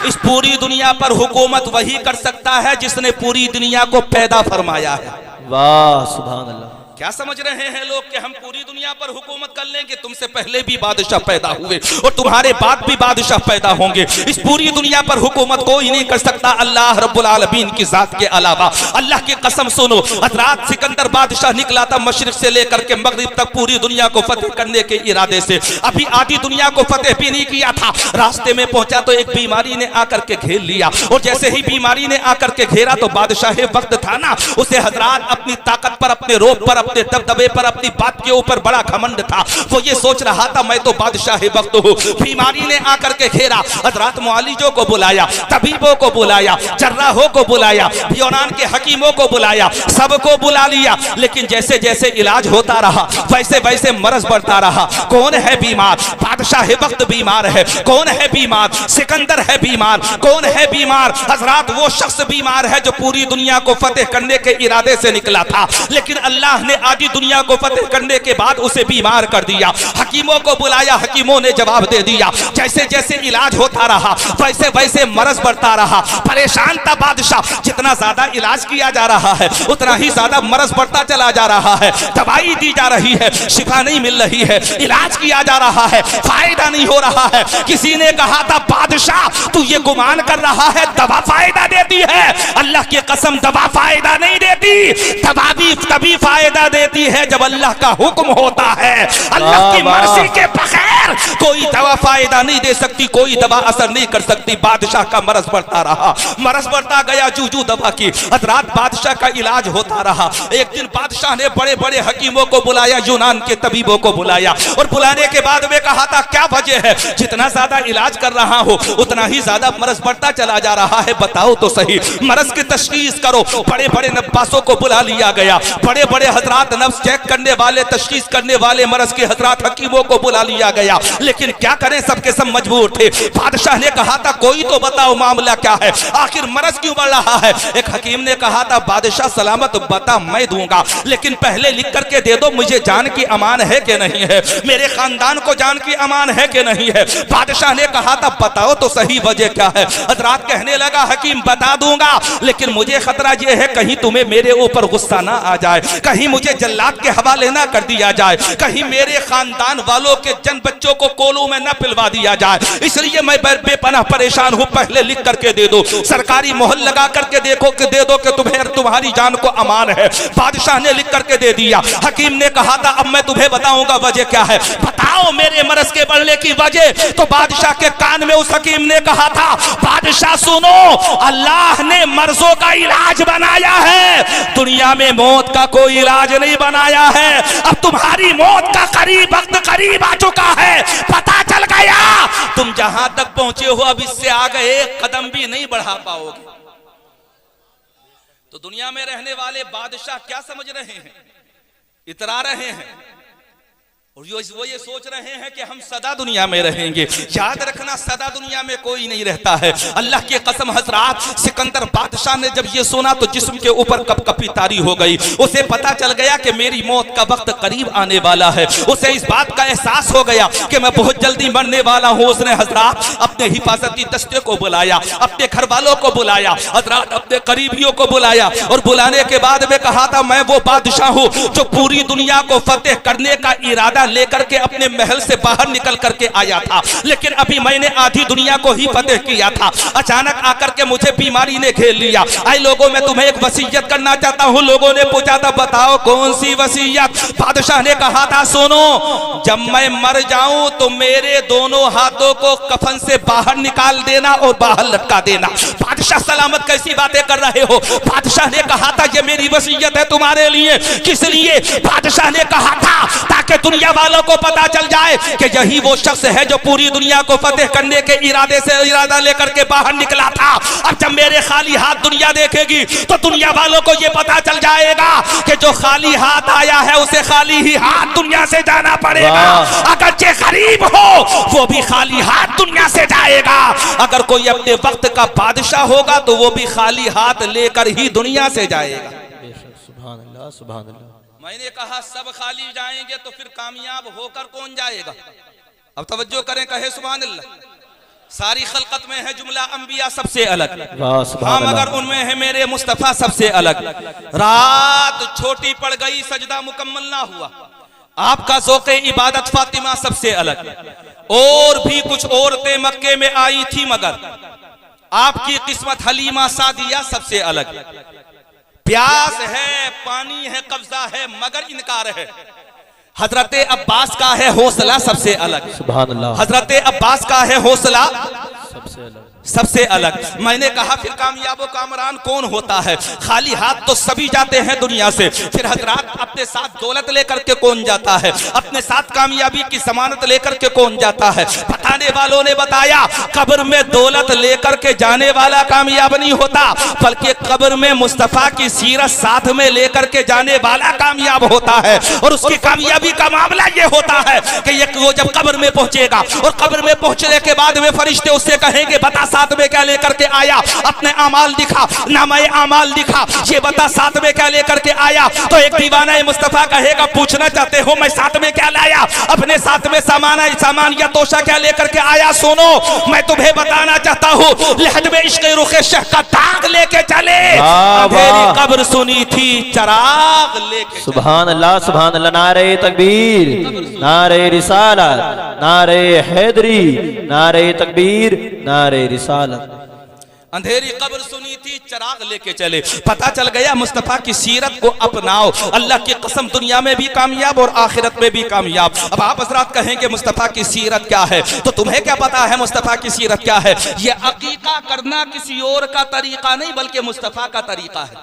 Speaker 1: इस पूरी दुनिया पर हुकूमत वही कर सकता है जिसने पूरी दुनिया को पैदा फरमाया है।
Speaker 2: वाह सुभान अल्लाह।
Speaker 1: क्या समझ रहे हैं लोग कि हम पूरी दुनिया पर हुकूमत कर लेंगे? तुमसे पहले भी बादशाह पैदा हुए और तुम्हारे बाद भी बादशाह पैदा होंगे। इस पूरी दुनिया पर हुकूमत कोई नहीं कर सकता अल्लाह रब्बुल आलमीन की जात के अलावा। अल्लाह की कसम सुनो, हजरात सिकंदर बादशाह निकला था मशरिक से लेकर के मगरिब तक पूरी दुनिया को फतेह करने के इरादे से। अभी आधी दुनिया को फतेह भी नहीं किया था, रास्ते में पहुंचा तो एक बीमारी ने आकर के घेर लिया, और जैसे ही बीमारी ने आकर के घेरा तो बादशाह वक्त था ना, उसे हजरात अपनी ताकत पर, अपने रोब पर, अपने दबदबे पर, अपनी बात के ऊपर बड़ा घमंड था। वो ये सोच रहा था मैं तो बादशाह वक्त हूँ। बीमारी ने आकर के घेरा, हजरात मुआलिजों को बुलाया, तबीबों को बुलाया, जर्राहों को बुलाया, यूनान के हकीमों को बुलाया, सबको बुला लिया। लेकिन जैसे जैसे इलाज होता रहा वैसे वैसे मरज बढ़ता रहा। कौन है बीमार? बादशाह वक्त बीमार है। कौन है बीमार? सिकंदर है बीमार। कौन है बीमार? हजरात वो शख्स बीमार है जो पूरी दुनिया को फतेह करने के इरादे से निकला था, लेकिन अल्लाह ने आधी दुनिया को फतेह करने के बाद उसे बीमार कर दिया। हकीमों को बुलाया, हकीमों ने जवाब दे दिया। जैसे जैसे इलाज होता रहा वैसे वैसे मरज बढ़ता रहा। परेशान था बादशाह, जितना ज्यादा इलाज किया जा रहा है उतना ही ज्यादा मरज बढ़ता चला जा रहा है। दवाई दी जा रही है, शिफा नहीं मिल रही है। इलाज किया जा रहा है, फायदा नहीं हो रहा है। किसी ने कहा था बादशाह तू ये गुमान कर रहा है दवा फायदा देती है। अल्लाह की कसम दवा फायदा नहीं देती, दवा भी तभी फायदा देती है जब अल्लाह का हुक्म होता है। अल्लाह की मर्जी के बगैर कोई दवा फायदा नहीं दे सकती, कोई दवा असर नहीं कर सकती। बादशाह का मरज बढ़ता रहा, मरज बढ़ता गया, जूजू दवा की। हजरात बादशाह का इलाज होता रहा। एक दिन बादशाह ने बड़े बड़े हकीमों को बुलाया, यूनान के तबीबों को बुलाया, और बुलाने के बाद वे कहा था क्या वजह है, जितना ज्यादा इलाज कर रहा हो उतना ही ज्यादा मरज बढ़ता चला जा रहा है, बताओ तो सही, मरज की तशखीस करो। बड़े बड़े नब्बासों को बुला लिया गया, बड़े बड़े हजरात हजरात नफ्स चेक करने वाले, तशखीस करने वाले मरज के हजरात हकीमों को बुला लिया गया, लेकिन क्या करें, सबके सब मजबूर थे। बादशाह ने कहा था कोई तो बताओ मामला क्या है, आखिर मरज क्यों बढ़ रहा है। एक हकीम ने कहा था बादशाह सलामत बता मैं दूंगा, लेकिन पहले लिख करके दे दो मुझे जान की अमान है कि नहीं है, मेरे खानदान को जान की अमान है कि नहीं है। बादशाह ने कहा था बताओ तो सही वजह क्या है। हजरात कहने लगा हकीम बता दूंगा, लेकिन मुझे खतरा यह है कहीं तुम्हें मेरे ऊपर गुस्सा ना आ जाए, कहीं मुझे जल्लाद के हवाले ना कर दिया जाए, कहीं मेरे खानदान वालों के जन बच्चों को कोलों में ना पिलवा दिया जाए, इसलिए मैं बेपनाह परेशान हूं, पहले लिख करके दे दो, सरकारी मोहर लगा करके देखो कि दे दो कि तुम्हें तुम्हारी जान को अमान है। बादशाह ने लिख करके दे दिया। हकीम ने कहा था अब मैं तुम्हें बताऊंगा वजह क्या है, बताओ मेरे मरज के बढ़ने की वजह। तो बादशाह के कान में उस हकीम ने कहा था बादशाह सुनो, अल्लाह ने मर्जों का इलाज बनाया है, दुनिया में मौत का कोई इलाज नहीं बनाया है। अब तुम्हारी मौत का वक्त करीब आ चुका है, पता चल गया तुम जहां तक पहुंचे हो अब इससे आगे एक कदम भी नहीं बढ़ा पाओगे। तो दुनिया में रहने वाले बादशाह क्या समझ रहे हैं, इतरा रहे हैं, और वो ये सोच रहे हैं कि हम सदा दुनिया में रहेंगे। याद रखना सदा दुनिया में कोई नहीं रहता है। अल्लाह की कसम हजरात, सिकंदर बादशाह ने जब ये सुना तो जिस्म के ऊपर कपकपी तारी हो गई। उसे पता चल गया कि मेरी मौत का वक्त करीब आने वाला है। उसे इस बात का एहसास हो गया कि मैं बहुत जल्दी मरने वाला हूँ। उसने हजरात अपने हिफाजती दस्ते को बुलाया, अपने घर वालों को बुलाया, हजरात अपने करीबियों को बुलाया, और बुलाने के बाद में कहा था मैं वो बादशाह हूँ जो पूरी दुनिया को फतेह करने का इरादा लेकर के अपने महल से बाहर निकल करके आया था, लेकिन अभी मैंने आधी दुनिया को ही फतेह किया था। अचानक आकर के मुझे बीमारी ने घेर लिया। आई लोगों, मैं तुम्हें एक वसीयत करना चाहता हूँ। लोगों ने पूछा था बताओ कौन सी वसीयत। बादशाह ने कहा था सुनो, जब मैं मर जाऊं तो मेरे दोनों हाथों को कफन से बाहर निकाल देना और बाहर लटका देना। बादशाह सलामत कैसी बातें कर रहे हो। बादशाह ने कहा था ये मेरी वसीयत है तुम्हारे लिए। किस लिए? बादशाह ने कहा था ताकि दुनिया वालों को पता चल जाए कि यही वो शख्स है जो पूरी दुनिया को फतेह करने के इरादा लेकर के बाहर निकला था। अब जब मेरे खाली हाथ दुनिया देखेगी तो दुनिया वालों को ये पता चल जाएगा कि जो खाली हाथ आया है उसे खाली ही हाथ दुनिया से जाना पड़ेगा। अगर जे गरीब हो वो भी खाली हाथ दुनिया से जाएगा। अगर कोई अपने वक्त का बादशाह होगा तो वो भी खाली हाथ लेकर ही दुनिया से जाएगा।
Speaker 2: सुभान अल्लाह, सुभान अल्लाह।
Speaker 1: मैंने कहा सब खाली जाएंगे तो फिर कामयाब होकर कौन जाएगा? अब तवज्जो करें, कहे सुभान अल्लाह। सारी खलकत में है जुमला अंबिया सबसे अलग, हाँ मगर उनमें है मेरे मुस्तफा सबसे अलग। रात छोटी पड़ गई, सजदा मुकम्मल ना हुआ, आपका ज़ौक़े इबादत फातिमा सबसे अलग। और भी कुछ औरतें मक्के में आई थी मगर आपकी किस्मत हलीमा सादिया सबसे अलग। प्यास है, पानी है, कब्जा है, मगर इनकार है। हजरत अब्बास का है हौसला सबसे अलग। सुभान अल्लाह। हजरत अब्बास का है हौसला सबसे अलग, सबसे अलग। मैंने कहा फिर कामयाबो कामरान कौन होता है? खाली हाथ तो सभी जाते हैं दुनिया से, फिर हजरात अपने साथ दौलत लेकर के कौन जाता है? अपने साथ कामयाबी की जमानत लेकर के कौन जाता है? बताने वालों ने बताया कब्र में दौलत लेकर के जाने वाला कामयाब नहीं होता, बल्कि कब्र में मुस्तफा की सीरत साथ में लेकर के जाने वाला कामयाब होता है। और उसकी कामयाबी का मामला ये होता है कि वो जब कब्र में पहुंचेगा और कब्र में पहुंचने के बाद में फरिश्ते उससे कहेंगे बता साथ में क्या लेकर के आया? अपने अमाल दिखा, नामाए अमाल दिखा, ये बता साथ में क्या लेकर के आया? तो एक दीवाना मुस्तफा कहेगा पूछना चाहते हो मैं साथ में क्या लाया? अपने साथ में सामान या तोशा क्या लेकर के आया? सुनो, मैं तुम्हें बताना चाहता हूँ, लहद में इश्क़ रुख़ शह का दाग लेके चले, अंधेरी कब्र सुनी थी चराग लेके। सुभान अल्लाह, सुभान अल्लाह। नारे तकबीर, नारे रिसालत, नारे हैदरी, नारे तकबीर, नारे रिसालत। अंधेरी कब्र सुनी थी चराग लेके चले। पता चल गया मुस्तफा की सीरत को अपनाओ, अल्लाह की कसम दुनिया में भी कामयाब और आखिरत में भी कामयाब। अब आप हज़रात कहेंगे मुस्तफा की सीरत क्या है, तो तुम्हें क्या पता है मुस्तफा की सीरत क्या है? ये अकीका करना किसी और का तरीका नहीं बल्कि मुस्तफा का तरीका है।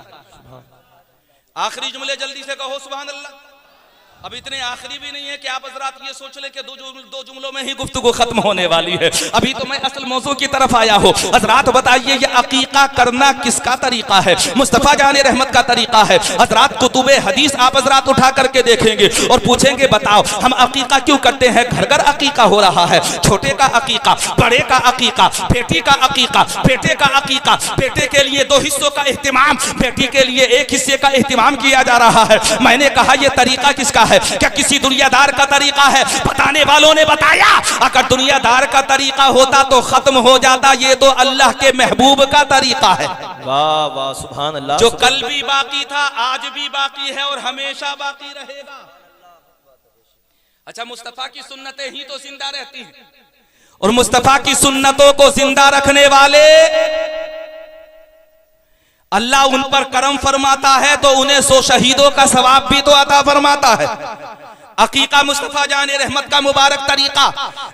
Speaker 1: आखिरी जुमले जल्दी से कहो सुभान अल्लाह। अब इतने आखिरी भी नहीं है कि आप हजरात ये सोच ले कि दो जुमलों में ही गुफ्तगू खत्म होने वाली है। अभी तो मैं असल मौजू की तरफ आया हूँ। हजरात बताइए ये अकीका करना किसका तरीका है? मुस्तफ़ा जाने रहमत का तरीका है। हजरात कुतुबे हदीस आप हजरात उठा करके देखेंगे और पूछेंगे बताओ हम अकीका क्यों करते हैं? घर घर अकीका हो रहा है, छोटे का अकीका, बड़े का अकीका, बेटी का अकीका, बेटे का अकीका, बेटे के लिए 2 हिस्सों का एहतिमाम, बेटी के लिए 1 हिस्से का एहतिमाम किया जा रहा है। मैंने कहा यह तरीका किसका है? क्या किसी दुनियादार का तरीका है? बताने वालों ने बताया अगर दुनियादार का तरीका होता तो खत्म हो जाता, ये तो अल्लाह के महबूब का तरीका है।
Speaker 2: वाह वाह सुभान अल्लाह।
Speaker 1: जो कल भी बाकी था, आज भी बाकी है और हमेशा बाकी रहेगा। अच्छा, मुस्तफा की सुन्नतें ही तो जिंदा रहती हैं और मुस्तफा की सुन्नतों को जिंदा रखने वाले अल्लाह उन पर करम फरमाता है तो उन्हें 100 शहीदों का सवाब भी तो अता फरमाता है। अकीका मुस्तफा जाने रहमत का मुबारक तरीका,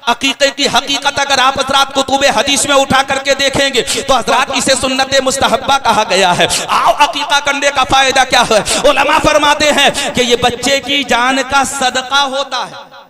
Speaker 1: अकीके की हकीकत अगर आप हजरात कुतुबे हदीस में उठा करके देखेंगे तो हजरात इसे सुन्नत मुस्तहब्बा कहा गया है। आओ अकीका करने का फायदा क्या है? उलमा फरमाते हैं कि ये बच्चे की जान का सदका होता है।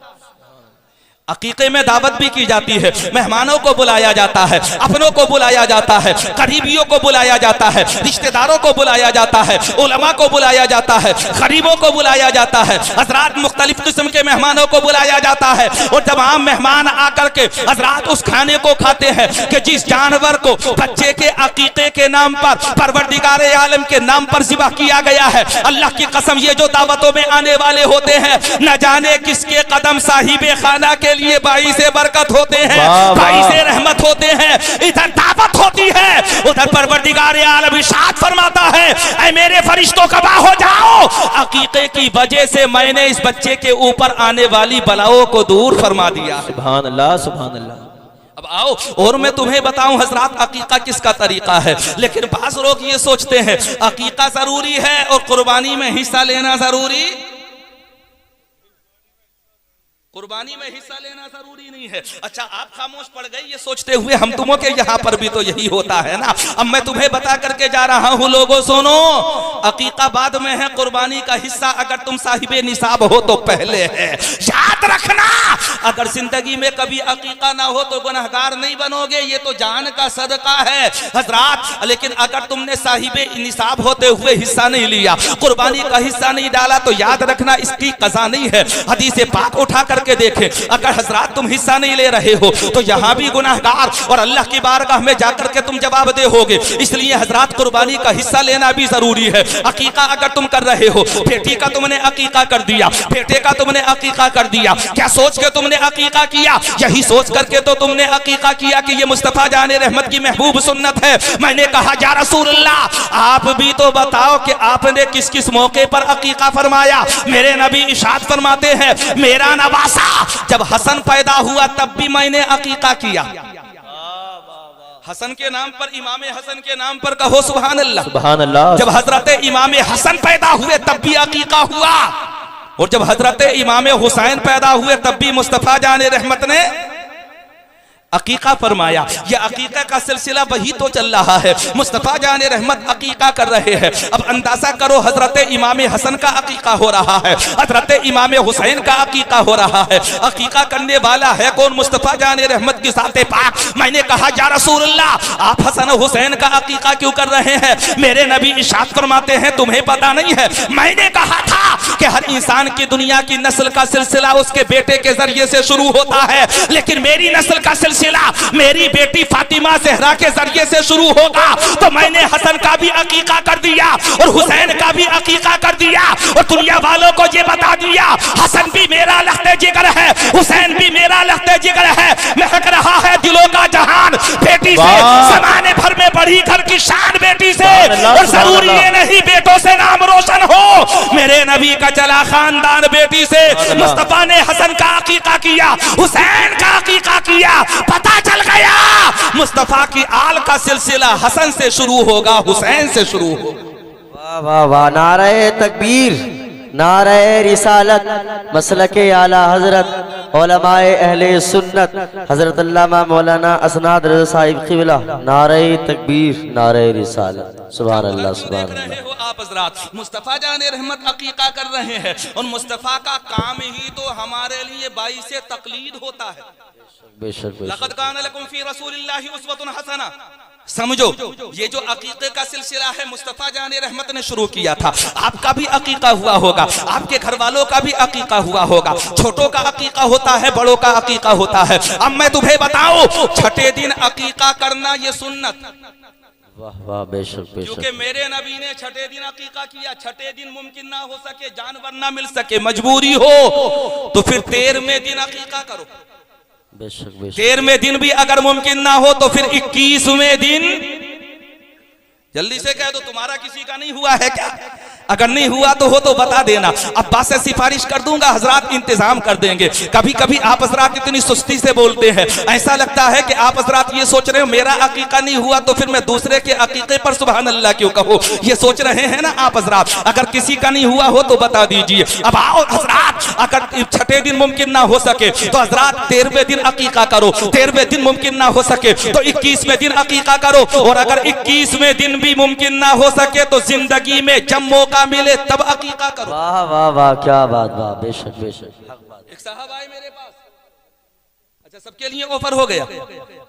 Speaker 1: अकीके में दावत भी की जाती है, मेहमानों को बुलाया जाता है, अपनों को बुलाया जाता है, करीबियों को बुलाया जाता है, रिश्तेदारों को बुलाया जाता है, उलमा को बुलाया जाता है, गरीबों को बुलाया जाता है, हजरात मुख्तलिफ किस्म के मेहमानों को बुलाया जाता है। और जब आम मेहमान आकर के हजरात उस खाने को खाते हैं कि जिस जानवर को बच्चे के अकीके के नाम पर, परवरदिगारे आलम के नाम पर ज़िबा किया गया है, अल्लाह की कसम ये जो दावतों में आने वाले होते हैं न जाने किसके कदम साहिबे खाना के लिए भाई से बरकत होते हैं, भाई से रहमत होते हैं। इधर दावत होती है, उधर परवरदिगार आलम इरशाद फरमाता है ऐ मेरे फरिश्तों गवाह हो जाओ, अकीके की वजह से मैंने इस बच्चे के ऊपर आने वाली बलाओं को दूर फरमा दिया।
Speaker 2: सुभान अल्लाह सुभान अल्लाह।
Speaker 1: अब आओ और मैं तुम्हें बताऊं हजरात अकीका किसका तरीका है। लेकिन बास लोग ये सोचते हैं अकीका जरूरी है और कुर्बानी में हिस्सा लेना जरूरी, कुर्बानी में हिस्सा लेना जरूरी नहीं है। अच्छा, आप खामोश पड़ गए ये सोचते हुए हम तुमों के यहाँ पर भी तो यही होता है ना। अब मैं तुम्हें बता करके जा रहा हूँ, लोगों सुनो, अकीका बाद में है, कुर्बानी का हिस्सा अगर तुम साहिबे निसाब हो तो पहले है। याद रखना अगर जिंदगी में कभी अकीका ना हो तो गुनहगार नहीं बनोगे, ये तो जान का सदका है हजरात। लेकिन अगर तुमने साहिबे निसाब होते हुए हिस्सा नहीं लिया, कुर्बानी का हिस्सा नहीं डाला तो याद रखना इसकी कज़ा नहीं है। हदीस पाक उठा करके देखें, अगर हजरात तुम हिस्सा नहीं ले रहे हो तो यहाँ भी गुनाहगार और अल्लाह की बारगाह में जाकर के तुम जवाबदेह होगे। इसलिए हजरात कुर्बानी का हिस्सा लेना भी जरूरी है। अकीका अगर तुम कर रहे हो, बेटी का तुमने अकीका कर दिया, बेटे का तुमने अकीका कर दिया, क्या सोच के तुमने अकीका किया? यही सोच करके तो तुमने अकीका किया कि ये मुस्तफा जाने रहमत की महबूब सुन्नत है। मैंने कहा या रसूल अल्लाह आप भी तो बताओ कि आपने किस किस मौके पर अकीका फरमाया। मेरे नबी इरशाद फरमाते हैं मेरा नवासा जब हसन पैदा हुआ तब भी मैंने अकीका किया। हसन के नाम पर, इमाम हसन के नाम पर कहो सुभान अल्लाह
Speaker 2: सुभान अल्लाह।
Speaker 1: जब हजरत इमाम हसन पैदा हुए तब भी अकीका हुआ और जब हजरत इमाम हुसैन पैदा हुए तब भी मुस्तफा जाने रहमत ने अकीका फरमाया। यह अकीका का सिलसिला वही तो चल रहा है। मुस्तफा जाने रहमत अकीका कर रहे हैं। अब अंदाजा करो हजरत इमाम हसन का अकीका हो रहा है, हजरत इमाम हुसैन का अकीका हो रहा है। अकीका करने वाला है कौन? मुस्तफा जाने रहमत की ज़ाते पाक। मैंने कहा या रसूल अल्लाह आप हसन हुसैन का अकीका क्यों कर रहे हैं? मेरे नबी इरशाद फरमाते हैं तुम्हें पता नहीं है, मैंने कहा था कि हर इंसान की दुनिया की नस्ल का सिलसिला उसके बेटे के जरिए से शुरू होता है, लेकिन मेरी नस्ल का सिलसिला मेरी बेटी फातिमा ज़हरा के जरिए से शुरू होगा। तो मैंने हसन का भी अकीका कर दिया और हुसैन का भी अकीका कर दिया और दुनिया वालों को ये बता दिया हसन भी मेरा लख्ते जिगर है, हुसैन भी मेरा लख्ते जिगर है। महक रहा है दिलों का जहान बेटी से, ज़माने भर में बढ़ी घर की शान बेटी से, और जरूरी ये नहीं बेटों से नाम रोशन हो, मेरे नबी का चला खानदान बेटी से। मुस्तफा ने हसन का अकीका किया, हुसैन का अकीका किया। पता चल गया मुस्तफा की आल का सिलसिला हसन से शुरू होगा, हुसैन से शुरू होगा।
Speaker 2: वाह वाह वाह। नारे तकबीर, नारे रिसालत, मसलके आला हजरत उलमाए अहले सुन्नत हजरत अल्लामा मौलाना असनाद रज़ा साहिब क़िबला। नारे तकबीर, नारे रिसालत। सुभान अल्लाह सुभान अल्लाह।
Speaker 1: आप हजरात मुस्तफ़ा जाने रहमत अकीका कर रहे हैं और मुस्तफ़ा का काम ही तो हमारे लिए बाइसे तकलीद होता है। लक़द कान लकुम फी रसूलिल्लाहि उस्वतुन हसना। समझो, ये जो अकीके का सिलसिला है मुस्तफ़ा जाने रहमत ने शुरू किया था। आपका भी अकीका हुआ होगा, आपके घर वालों का भी अकीका हुआ होगा। छोटों का अकीका होता है, बड़ों का अकीका होता है। अब मैं तुम्हें बताऊं, छठे दिन अकीका करना ये सुन्नत।
Speaker 2: वाह वाह, बेशक बेशक।
Speaker 1: क्योंकि मेरे नबी ने छठे दिन अकीका किया। छठे दिन मुमकिन ना हो सके, जानवर ना मिल सके, मजबूरी हो, तो फिर 13वें दिन अकीका करो।
Speaker 2: बेशक बेशक।
Speaker 1: 13वें दिन भी अगर मुमकिन ना हो तो फिर 21वें दिन। जल्दी से कह दो, तुम्हारा किसी का नहीं हुआ है क्या? अगर नहीं हुआ तो हो तो बता देना। अब्बास से सिफारिश कर दूंगा, हजरात इंतजाम कर देंगे। कभी कभी आप हजरात इतनी सुस्ती से बोलते हैं, ऐसा लगता है कि आप हजरात ये सोच रहे हो मेरा अकीका नहीं हुआ तो फिर मैं दूसरे के अकीके पर सुभान अल्लाह क्यों कहूं। ये सोच रहे हैं ना आप हजरात। अगर किसी का नहीं हुआ हो तो बता दीजिए। अब आओ हजरात, अगर छठे दिन मुमकिन ना हो सके तो हजरात 13वें दिन अकीका करो। 13वें दिन मुमकिन ना हो सके तो 21वें दिन अकीका करो। और अगर 21वें दिन भी मुमकिन ना हो सके तो जिंदगी में जब मौका मिले तब अकीका करो।
Speaker 2: वाह वाह वाह, क्या बात, वाह, बेशक बेशक।
Speaker 1: एक साहब आए मेरे पास, अच्छा सबके लिए ऑफर हो गया,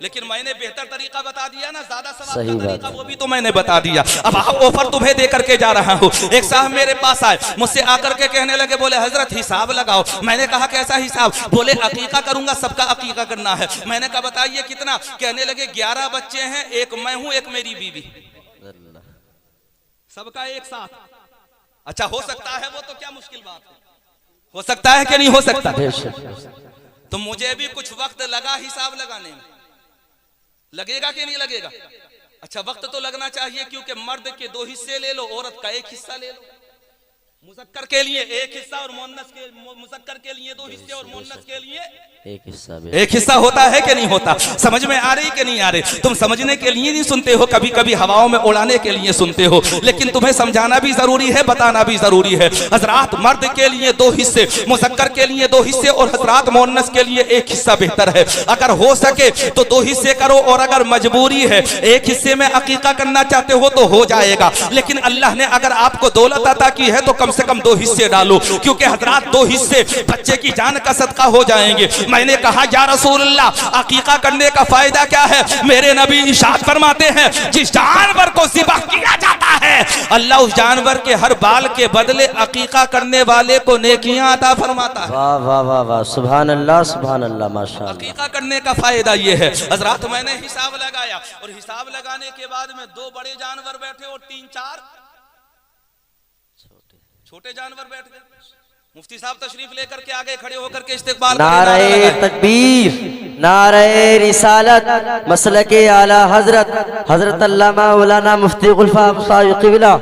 Speaker 1: लेकिन मैंने बेहतर तरीका बता दिया ना, ज्यादा सवाल का तरीका वो भी तो मैंने बता दिया। अब ऑफर तुम्हें दे करके जा रहा हूँ। एक साहब मेरे पास आए, मुझसे आकर के कहने लगे, बोले हजरत हिसाब लगाओ। मैंने कहा कैसा हिसाब? बोले अकीका करूंगा, सबका अकीका करना है। मैंने कहा बताइए कितना? कहने लगे 11 बच्चे हैं, एक मैं हूं, एक मेरी बीवी, सबका एक साथ। अच्छा हो सकता है वो, तो क्या मुश्किल बात है? हो सकता है कि नहीं हो सकता? तो मुझे भी कुछ वक्त लगा हिसाब लगाने में। लगेगा कि नहीं लगेगा? अच्छा वक्त तो लगना चाहिए, क्योंकि मर्द के 2 हिस्से ले लो, औरत का 1 हिस्सा ले लो। मुज़क्कर के लिए 1 हिस्सा और मुज़क्कर के लिए 2 हिस्से और मुअन्नस के लिए 1 हिस्सा होता है कि नहीं होता? समझ में आ रही कि नहीं आ रही? तुम समझने के लिए नहीं सुनते हो, कभी कभी हवाओं में उड़ाने के लिए सुनते हो, लेकिन तुम्हें समझाना भी जरूरी है, बताना भी जरूरी है। हजरात मर्द के लिए 2 हिस्से, मुज़क्कर के लिए 2 हिस्से और हजरात मुअन्नस के लिए 1 हिस्सा बेहतर है। अगर हो सके तो 2 हिस्से करो, और अगर मजबूरी है 1 हिस्से में अकीका करना चाहते हो तो हो जाएगा। लेकिन अल्लाह ने अगर आपको दौलत अता की है तो कम से कम 2 हिस्से डालो, क्योंकि हजरात 2 हिस्से बच्चे की जान का सदका हो जाएंगे। मैंने कहा या रसूल अल्लाह, अकीका करने का फायदा क्या है? मेरे नबी इरशाद फरमाते हैं, जिस जानवर को ज़िबह किया जाता है अल्लाह उस जानवर के हर बाल के बदले अकीका करने वाले को नेकियां अता फरमाता है।
Speaker 2: वाह वाह वाह वाह, सुभान अल्लाह सुभान अल्लाह, माशाअल्लाह।
Speaker 1: अकीका करने का फायदा ये है हजरात, मैंने हिसाब लगाया और हिसाब लगाने के बाद में 2 बड़े जानवर बैठे और 3-4 छोटे जानवर बैठ गए। मुफ्ती साहब तशरीफ लेकर के आगे खड़े होकर के इस्तिकबाल।
Speaker 2: नारे तकबीर, नारे रिसालत, मसलके आला हजरत हजरत अल्लामा मौलाना मुफ्ती गुलफा साहिब क़िबला।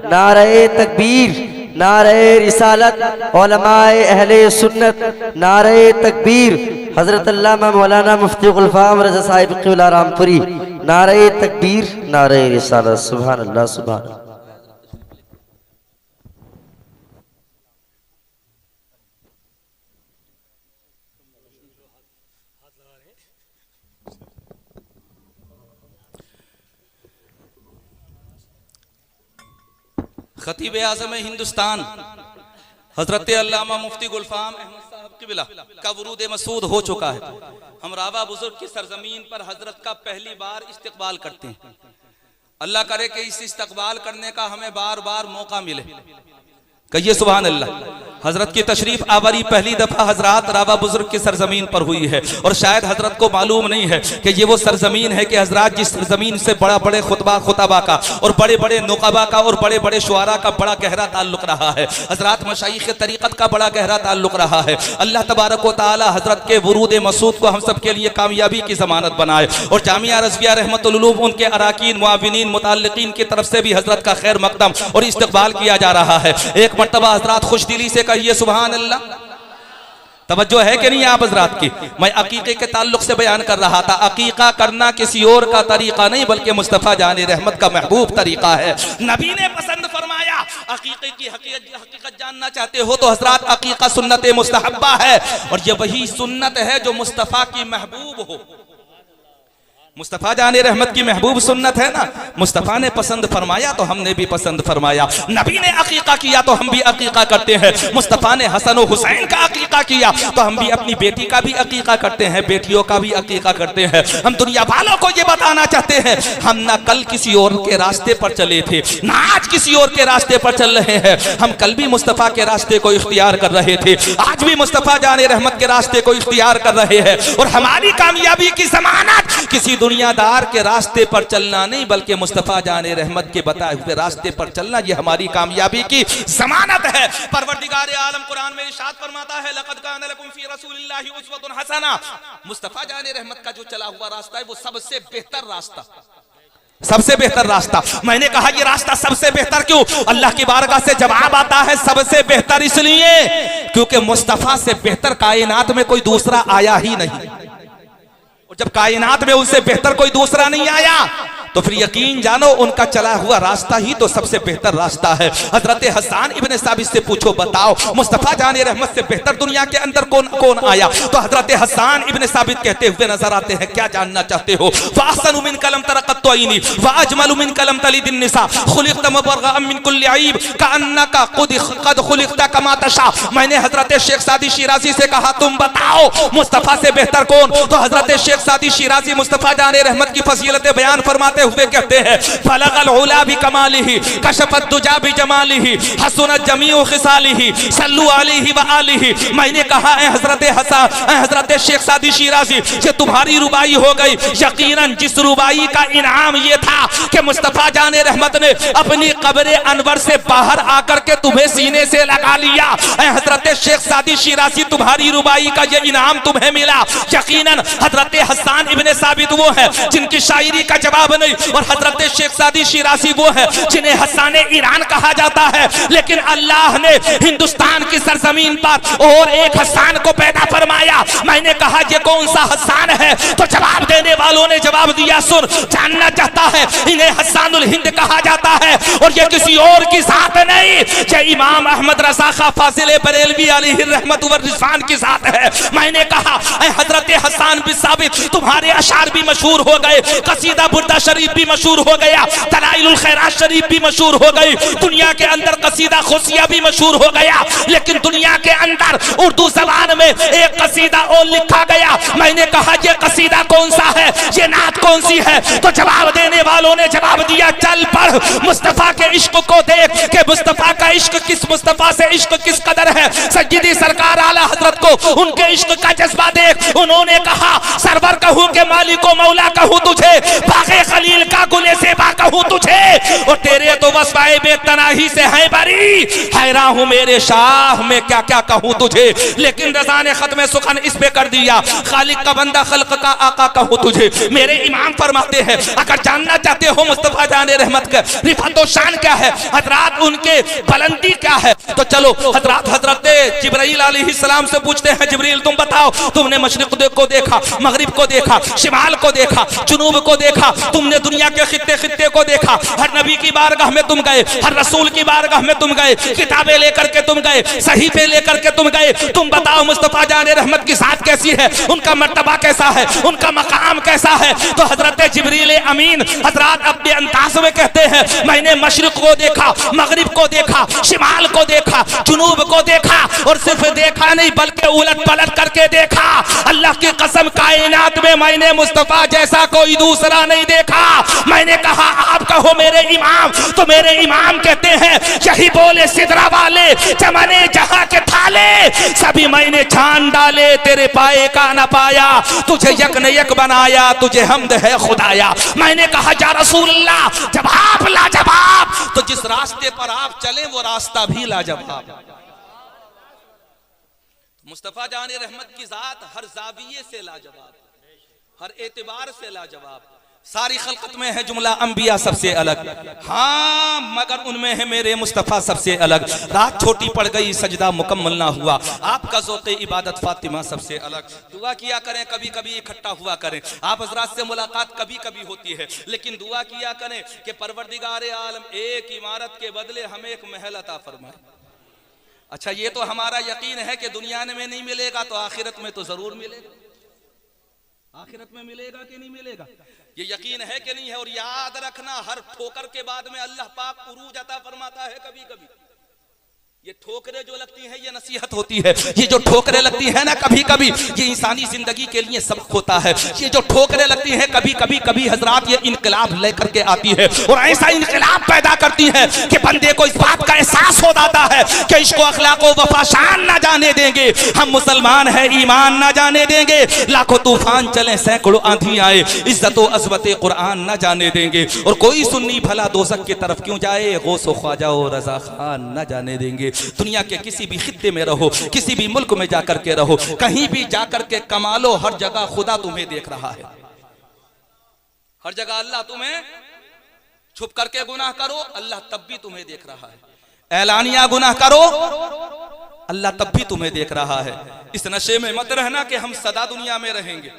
Speaker 2: नारे तकबीर, नारे रिसालत, उलमाए अहले सुन्नत। नारे तकबीर, हजरत अल्लामा मौलाना मुफ्ती गुलफा रज़ा साहिब क़िबला रामपुरी। नारे तकबीर, नारे रिसालत, सुभान अल्लाह सुभान अल्लाह।
Speaker 1: खतीब आज़म हिंदुस्तान हजरत अल्लामा मुफ्ती गुलफाम अहमद साहब क़िबला का वुरूद मसूद हो चुका है। हम रावा बुजुर्ग की सरजमीन पर हजरत का पहली बार इस्तकबाल करते हैं। अल्लाह करे कि इस इस्तकबाल करने का हमें बार बार मौका मिले। कहिए सुभान अल्लाह। हजरत की तशरीफ आवरी पहली दफा हजरत रावा बुजुर्ग की सरजमीन पर हुई है, और शायद हजरत को मालूम नहीं है कि ये वो सरजमीन है कि हजरत जिस सरजमीन से बड़ा बड़े खुतबा का और बड़े बड़े नुक़बा का और बड़े बड़े शुआरा का बड़ा गहरा ताल्लुक रहा है। हजरत मशाइख तरीक़त का बड़ा गहरा ताल्लुक रहा है। अल्लाह तबारक व तआला हजरत के वुरूद मसूद को हम सब के लिए कामयाबी की ज़मानत बनाए, और जामिया रज़विया रहमतुल उलूम उनके अराकीन मुआविनीन मुतअल्लिकीन की तरफ से भी हजरत का खैर मकदम और इस्तकबाल किया जा रहा है। एक मर्तबा हजरत खुश दिली से कहिए सुभान अल्लाह। तवज्जो है कि नहीं आप हजरात की? मैं अकीके के ताल्लुक से बयान कर रहा था। अकीका करना किसी और का तरीका नहीं, बल्कि मुस्तफ़ा जाने रहमत का महबूब तरीका है। नबी ने पसंद फरमाया। अकीके की हकीकत जानना चाहते हो तो हजरात अकीका सुन्नत मुस्तहब्बा है, और ये वही सुन्नत है जो मुस्तफ़ा की महबूब हो। मुस्तफ़ा जाने रहमत की महबूब सुन्नत है ना, मुस्तफ़ा ने पसंद फरमाया तो हमने भी पसंद फरमाया। नबी ने अकीका किया तो हम भी अकीका करते हैं। मुस्तफ़ा ने हसन और हुसैन का अकीका किया तो हम भी अपनी बेटी का भी अकीका करते हैं, बेटियों का भी अकीका करते हैं। हम दुनिया वालों को ये बताना चाहते हैं, हम ना कल किसी और के रास्ते पर चले थे, ना आज किसी और के रास्ते पर चल रहे हैं। हम कल भी मुस्तफ़ा के रास्ते को इख्तियार कर रहे थे, आज भी मुस्तफ़ा जाने रहमत के रास्ते को इख्तियार कर रहे हैं। और हमारी कामयाबी की ज़मानत किसी दुनियादार के रास्ते पर चलना नहीं, बल्कि मुस्तफ़ा जाने रहमत के बताए हुए रास्ते पर चलना, ये हमारी कामयाबी की ज़मानत है। परवरदिगार आलम कुरान में इरशाद फरमाता है, लक़द कान लकुम फ़ी रसूलिल्लाहि उस्वतुन हसना। मुस्तफ़ा जाने रहमत का जो चला हुआ रास्ता है वो सबसे बेहतर रास्ता, सबसे बेहतर रास्ता। मैंने कहा ये रास्ता सबसे बेहतर क्यों? अल्लाह की बारगाह से जवाब आता है सबसे बेहतर इसलिए क्योंकि मुस्तफ़ा से बेहतर कायनात में कोई दूसरा आया ही नहीं। और जब कायनात में उनसे बेहतर कोई दूसरा नहीं आया तो फिर यकीन जानो उनका चला हुआ रास्ता ही तो सबसे बेहतर रास्ता है। हजरत हसन इब्ने साबित से पूछो, बताओ मुस्तफ़ा जाने रहमत से बेहतर दुनिया के अंदर कौन कौन आया? तो हजरत हसन इब्ने साबित कहते हुए नजर आते हैं, क्या जानना चाहते हो? वाहसनु मिन कलम तरक़त्तुइनी व अजमलु मिन कलम तलिदिन निसा खुलिक़त मुबर्रअन मिन कुल्लि अयब कअन्नका क़द खुलिक़त कमा तशा। मैंने हजरत शेख सादी शिराजी से कहा, तुम बताओ मुस्तफ़ा से बेहतर कौन? तो हजरत शेख सादी शिराजी मुस्तफ़ा जाने रहमत की फजीलतें बयान फरमाते हुए कहते हैं, फलगल उला भी कमालिही कशफत दुजा भी जमालिही हसनत जमीउ खिसालिही सल्लु अलैहि व आलिही। मैंने कहा हजरत शेख सादी शिराजी ये तुम्हारी रुबाई हो गई। यकीनन जिस रुबाई का इनाम ये था कि मुस्तफ़ा जाने रहमत ने अपनी कब्र अनवर से बाहर आकर के तुम्हें सीने से लगा लिया। हजरत शेख सादी शिराजी तुम्हारी रुबाई का ये इनाम तुम्हें मिला। यकीनन हजरत हसन इब्ने साबित वो है जिनकी शायरी का जवाब नहीं, और हजरत शेख सादी शिराजी वो है जिन्हें हसाने ईरान कहा जाता है। लेकिन अल्लाह ने हिंदुस्तान की सरजमीन पर और एक हसान को पैदा फरमाया। मैंने कहा ये कौन सा हसान है? तो जवाब देने वालों ने जवाब दिया, सुन, जानना चाहता है, इन्हें हसानुल हिंद कहा जाता है और ये किसी और की साथ नहीं, ये इमाम अहमद रज़ा खां फाजिल बरेलवी अलैहि रहमत व रिज़वान की साथ है। मैंने कहा हजरत हसन बिन साबित तुम्हारे अशार भी मशहूर हो गए, कसीदा बुर्दा शरीफ भी मशहूर हो गया, दलाइलुल खैरात शरीफ भी मशहूर हो गई, दुनिया के अंदर कसीदा खुसिया भी मशहूर हो गया। लेकिन दुनिया के अंदर उर्दू जबान में एक कसीदा और लिखा गया। मैंने कहा ये कसीदा कौन सा है, ये नात कौन सी है? तो जवाब देने वालों ने जवाब दिया, चल पढ़ मुस्तफ़ा के इश्क को देख कि मुस्तफ़ा का इश्क किस, मुस्तफ़ा से इश्क किस कदर है। सज्जिदी सरकार आला हजरत को उनके इश्क का जज्बा देख। उन्होंने कहा, सरवर कहूँ के मालिको मौला कहूँ तुझे, बाग़े खलील का गुले से बा कहूँ तुझे, और तेरे तो वस्फ़ाए बेतनाही से है बरी। हैरान हूँ मेरे शाह, मैं क्या क्या कहूँ तुझे। लेकिन रज़ा ने खत्म सुखन इस पे कर दिया, खालिक का बंदा खल्क का आका कहूँ तुझे। मेरे इमाम फरमाते हैं, अगर जानना चाहते हो मुस्तफ़ा जाने रहमत का रिफत और शान क्या है, हजरात उनके बुलंदी क्या है, तो चलो हजरत जिब्राइल अलैहिस्सलाम से पूछते हैं, जिब्रील तुम बताओ, तुमने मशरिक को देखा, मगरिब को देखा, शिमाल को देखा, जुनूब को देखा, तुमने दुनिया के खित्ते खित्ते को देखा, हर नबी की बारगाह में तुम गए, हर रसूल की बारगाह में तुम गए, किताबें लेकर के तुम गए, सहीफे लेकर के तुम गए। तुम बताओ मुस्तफ़ा जाने रहमत की साथ कैसी है, उनका मर्तबा कैसा है, उनका मकाम कैसा है? तो हजरत जिब्रील अमीन हजरात अपने अंदाज में कहते हैं, मैंने मशरिक को देखा, मगरिब को देखा, शिमाल को देखा, जुनूब को देखा, और सिर्फ देखा नहीं बल्कि उलट पलट करके देखा। अल्लाह की कसम कायनात में मैंने मुस्तफ़ा जैसा कोई दूसरा नहीं देखा। मैंने कहा आप कहो मेरे इमाम, तो मेरे इमाम कहते हैं, यही बोले सिदरा वाले चमने जहां के थाले, सभी मैंने छान डाले तेरे पाए का न पाया, तुझे यक ने यक बनाया, तुझे हमद है खुदाया। मैंने कहा या रसूल अल्लाह, जवाब लाजवाब, तो जिस रास्ते पर आप चले वो रास्ता भी लाजवाब। मुस्तफ़ा जाने रहमत की जात हर जाविये से लाजवाब, हर एतबार से लाजवाब। सारी खलकत में है जुमला अंबिया सबसे अलग, हाँ मगर उनमें है मेरे मुस्तफ़ा सबसे अलग। रात छोटी पड़ गई, सजदा मुकम्मल ना हुआ, आपका ज़ौक़े इबादत फातिमा सबसे अलग। दुआ किया करें, कभी कभी इकट्ठा हुआ करें। आप हज़रात से मुलाकात कभी कभी होती है, लेकिन दुआ किया करें कि परवरदिगार आलम एक इमारत के बदले हमें एक महल अता फरमाए। अच्छा, ये तो हमारा यकीन है कि दुनिया में नहीं मिलेगा तो आखिरत में तो जरूर मिलेगा। आखिरत में मिलेगा कि नहीं मिलेगा, ये यकीन है कि नहीं है। और याद रखना, हर ठोकर के बाद में अल्लाह पाक उरूज अता फरमाता है। कभी कभी ये ठोकरें जो लगती हैं ये नसीहत होती है। ये जो ठोकरें लगती है ना कभी कभी ये इंसानी जिंदगी के लिए सबक होता है। ये जो ठोकरें लगती हैं कभी हजरात ये इनकलाब लेकर के आती है और ऐसा इनकलाब पैदा करती है कि बंदे को इस बात का एहसास हो जाता है कि इश्क़ अखलाक़ व वफ़ा शान ना जाने देंगे, हम मुसलमान हैं, ईमान ना जाने देंगे, लाखों तूफान चले सैकड़ों आंधी आए, इज्जत व अज़मत कुरान ना जाने देंगे। और कोई सुन्नी भला दोज़ख की तरफ क्यों जाए, गौस व ख्वाजा व रज़ा खान ना जाने देंगे। दुनिया के किसी भी खित्ते में रहो, किसी भी मुल्क में जाकर के रहो, कहीं भी जाकर के कमा लो, हर जगह खुदा तुम्हें देख रहा है। हर जगह अल्लाह तुम्हें, छुप करके गुनाह करो अल्लाह तब भी तुम्हें देख रहा है, ऐलानिया गुनाह करो अल्लाह तब भी तुम्हें देख रहा है। इस नशे में मत रहना कि हम सदा दुनिया में रहेंगे।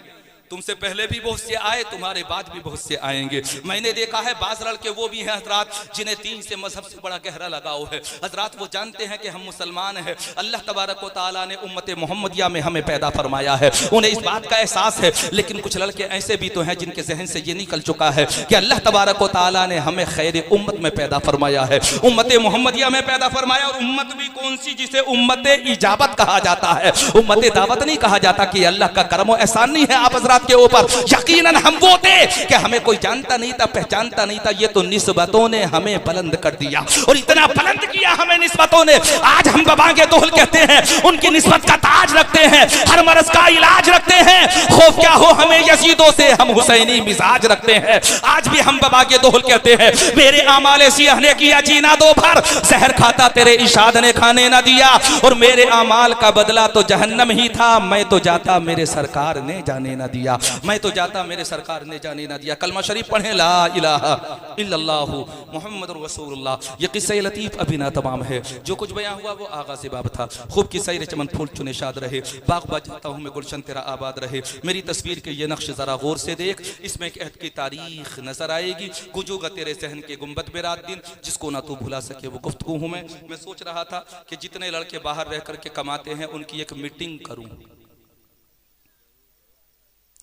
Speaker 1: तुमसे पहले भी बहुत से आए, तुम्हारे बाद भी बहुत से आएंगे। मैंने देखा है बाज लड़के वो भी हैं हजरात जिन्हें दीन से मजहब से बड़ा गहरा लगाव है। हजरात वो जानते हैं कि हम मुसलमान हैं, अल्लाह तबारक व तआला ने उम्मत मोहम्मदिया में हमें पैदा फरमाया है, उन्हें इस बात का एहसास है। लेकिन कुछ लड़के ऐसे भी तो हैं जिनके जहन से ये निकल चुका है कि अल्लाह तबारक व तआला ने हमें खैर उम्मत में पैदा फरमाया है, उम्मत मोहम्मदिया में पैदा फरमाया। और उम्मत भी कौन सी, जिसे उम्मत इजाबत कहा जाता है, उम्मत दावत नहीं कहा जाता। कि अल्लाह का करम व एहसान नहीं है आप हजरात के ऊपर। यकीनन हम वो थे कि हमें कोई जानता नहीं था, पहचानता नहीं था, ये तो निस्बतों ने हमें बुलंद कर दिया और इतना बुलंद किया हमें निस्बतों ने। आज हम बाबांगे दोहल कहते हैं, उनकी निस्बत का ताज रखते हैं, हर मर्ज का इलाज रखते हैं। खौफ क्या हो हमें यजीदों से, हम हुसैनी मिजाज रखते हैं। आज भी हम बाबांगे दोहल कहते हैं, मेरे आमाले सियाह ने किया जीना दो भर, जहर खाता तेरे इशाद ने खाने ना दिया, और मेरे आमाल का बदला तो जहन्नम ही था। मैं तो जाता मेरे सरकार ने जाने ना दिया, मैं तो जाता मेरे सरकार ने जाने ना दिया। कलमा शरीफ पढ़े ला इलाहा इल्लल्लाहु मुहम्मदुर रसूलुल्लाह। ये किस्सा लतीफ़ अभी ना तमाम है, जो कुछ बयां हुआ वो आगाज़ बाब था। खूब किस्सा चमन फूल चुने शाद रहे, बाग बजाता हूँ मैं गुलशन तेरा आबाद रहे। मेरी तस्वीर के ये नक्श ज़रा गौर से देख, इसमें एक अहद की तारीख नजर आएगी। गुजूगा तेरे सहन के गुंबद में रात दिन, जिसको ना तू भुला सके वो गुफ्तगू हूँ मैं सोच रहा था कि जितने लड़के बाहर रह करके कमाते हैं उनकी एक मीटिंग करूँ।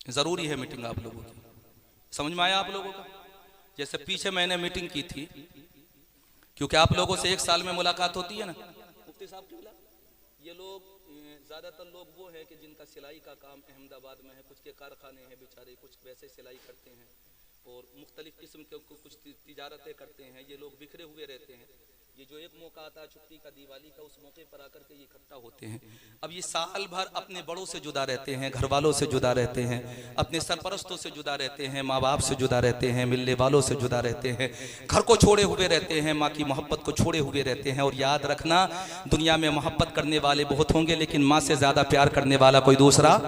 Speaker 1: जरूरी है मीटिंग आप लोगों की, समझ में आया आप लोगों का? जैसे पीछे मैंने मीटिंग की थी, क्योंकि आप लोगों से एक साल में मुलाकात होती है ना। मुफ्ती साहब किबला, ये लोग ज्यादातर लोग वो है कि जिनका सिलाई का काम अहमदाबाद में है, कुछ के कारखाने हैं बेचारे, कुछ वैसे सिलाई करते हैं और मुख्तलिफ किस्म के कुछ तिजारतें करते हैं। ये लोग बिखरे हुए रहते हैं। ये जो एक मौका आता है छुट्टी का, दिवाली का, उस मौके पर आकर के ये इकट्ठा होते हैं। अब ये साल भर अपने बड़ों से जुदा रहते हैं, घर वालों से जुदा रहते हैं, अपने सरपरस्तों से जुदा रहते हैं, माँ बाप से जुदा रहते हैं, मिलने वालों से जुदा रहते हैं, घर को छोड़े हुए रहते हैं, माँ की मोहब्बत को छोड़े हुए रहते हैं। और याद रखना, दुनिया में मोहब्बत करने वाले बहुत होंगे, लेकिन माँ से ज़्यादा प्यार करने वाला कोई दूसरा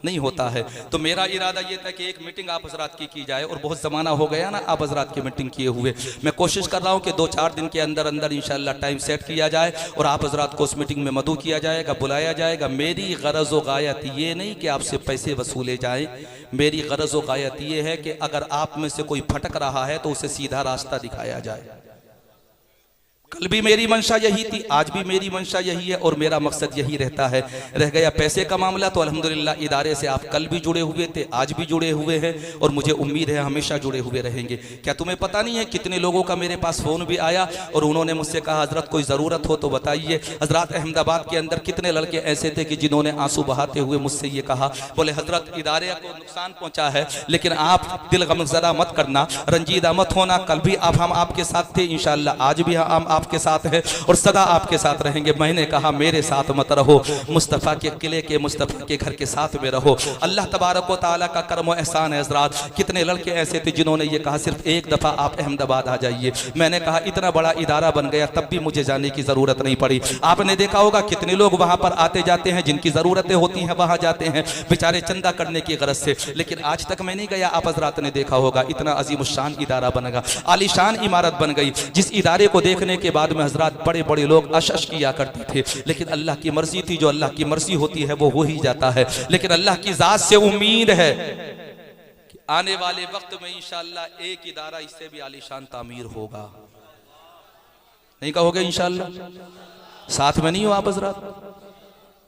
Speaker 1: नहीं होता है। तो मेरा इरादा ये था कि एक मीटिंग आप हजरात की जाए, और बहुत ज़माना हो गया ना आप हजरात की मीटिंग किए हुए। मैं कोशिश कर रहा हूँ कि 2-4 दिन के अंदर अंदर इंशाअल्लाह टाइम सेट किया जाए और आप हजरात को उस मीटिंग में मदऊ किया जाएगा, बुलाया जाएगा। मेरी गरज व गायत ये नहीं कि आपसे पैसे वसूले जाएँ, मेरी गरज व गायत ये है कि अगर आप में से कोई भटक रहा है तो उसे सीधा रास्ता दिखाया जाए। कल भी मेरी मंशा यही थी, आज भी मेरी मंशा यही है और मेरा मकसद यही रहता है। रह गया पैसे का मामला तो अल्हम्दुलिल्लाह इदारे से आप कल भी जुड़े हुए थे, आज भी जुड़े हुए हैं और मुझे उम्मीद है हमेशा जुड़े हुए रहेंगे। क्या तुम्हें पता नहीं है कितने लोगों का मेरे पास फ़ोन भी आया और उन्होंने मुझसे कहा हज़रत कोई ज़रूरत हो तो बताइए। हज़रत अहमदाबाद के अंदर कितने लड़के ऐसे थे कि जिन्होंने आंसू बहाते हुए मुझसे ये कहा, बोले हज़रत इदारे को नुकसान पहुँचा है लेकिन आप दिल गमज़दा मत करना, रंजीदा मत होना। कल भी हम आपके साथ थे, इंशाअल्लाह आज भी हम आपके साथ है और सदा आपके साथ रहेंगे। मैंने कहा मेरे साथ मत रहो, मुस्तफ़ा के किले के, मुस्तफ़ा के घर के साथ में रहो। अल्लाह तबारक व तआला का करम व एहसान है हज़रात। कितने लड़के ऐसे थे जिन्होंने ये कहा सिर्फ एक दफ़ा आप अहमदाबाद आ जाइए। मैंने कहा इतना बड़ा इदारा बन गया तब भी मुझे जाने की ज़रूरत नहीं पड़ी। आपने देखा होगा कितने लोग वहाँ पर आते जाते हैं, जिनकी ज़रूरतें होती हैं वहाँ जाते हैं बेचारे चंदा करने की गरज से, लेकिन आज तक मैं नहीं गया। आप हज़रात ने देखा होगा इतना अजीमुशान इदारा बनेगा, आलीशान इमारत बन गई, जिस इदारे को देखने के बाद में हजरात बड़े बड़े लोग अशश किया करते थे, लेकिन अल्लाह की मर्जी थी। जो अल्लाह की मर्जी होती है वो हो ही जाता है। लेकिन अल्लाह की जात से उम्मीद है कि आने वाले वक्त में इंशाअल्लाह एक इदारा इससे भी आलीशान तामीर होगा। नहीं कहोगे इंशाअल्लाह? साथ में नहीं हो आप हजरात?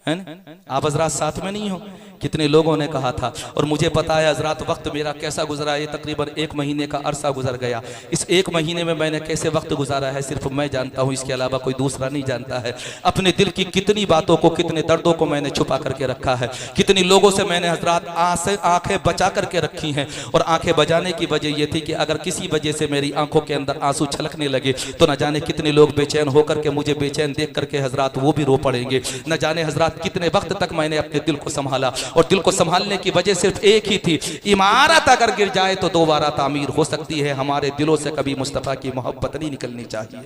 Speaker 1: है ना? आप हजरात साथ में नहीं हो। कितने लोगों ने कहा था, और मुझे पता है हजरात वक्त मेरा कैसा गुजरा। ये तकरीबन 1 महीने का अरसा गुजर गया। इस 1 महीने में मैंने कैसे वक्त गुजारा है सिर्फ मैं जानता हूँ, इसके अलावा कोई दूसरा नहीं जानता है। अपने दिल की कितनी बातों को, कितने दर्दों को मैंने छुपा करके रखा है। कितनी लोगों से मैंने हजरात आंखें बचा करके रखी हैं। और आंखें बचाने की वजह यह थी कि अगर किसी वजह से मेरी आंखों के अंदर आंसू छलकने लगे तो न जाने कितने लोग बेचैन होकर के मुझे बेचैन देख करके हजरात वो भी रो पड़ेंगे। न जाने हजरात कितने वक्त तक मैंने अपने दिल को संभाला, और दिल को संभालने की वजह सिर्फ एक ही थी, इमारत अगर गिर जाए तो दोबारा तामीर हो सकती है। हमारे दिलों से कभी मुस्तफा की मोहब्बत नहीं निकलनी चाहिए।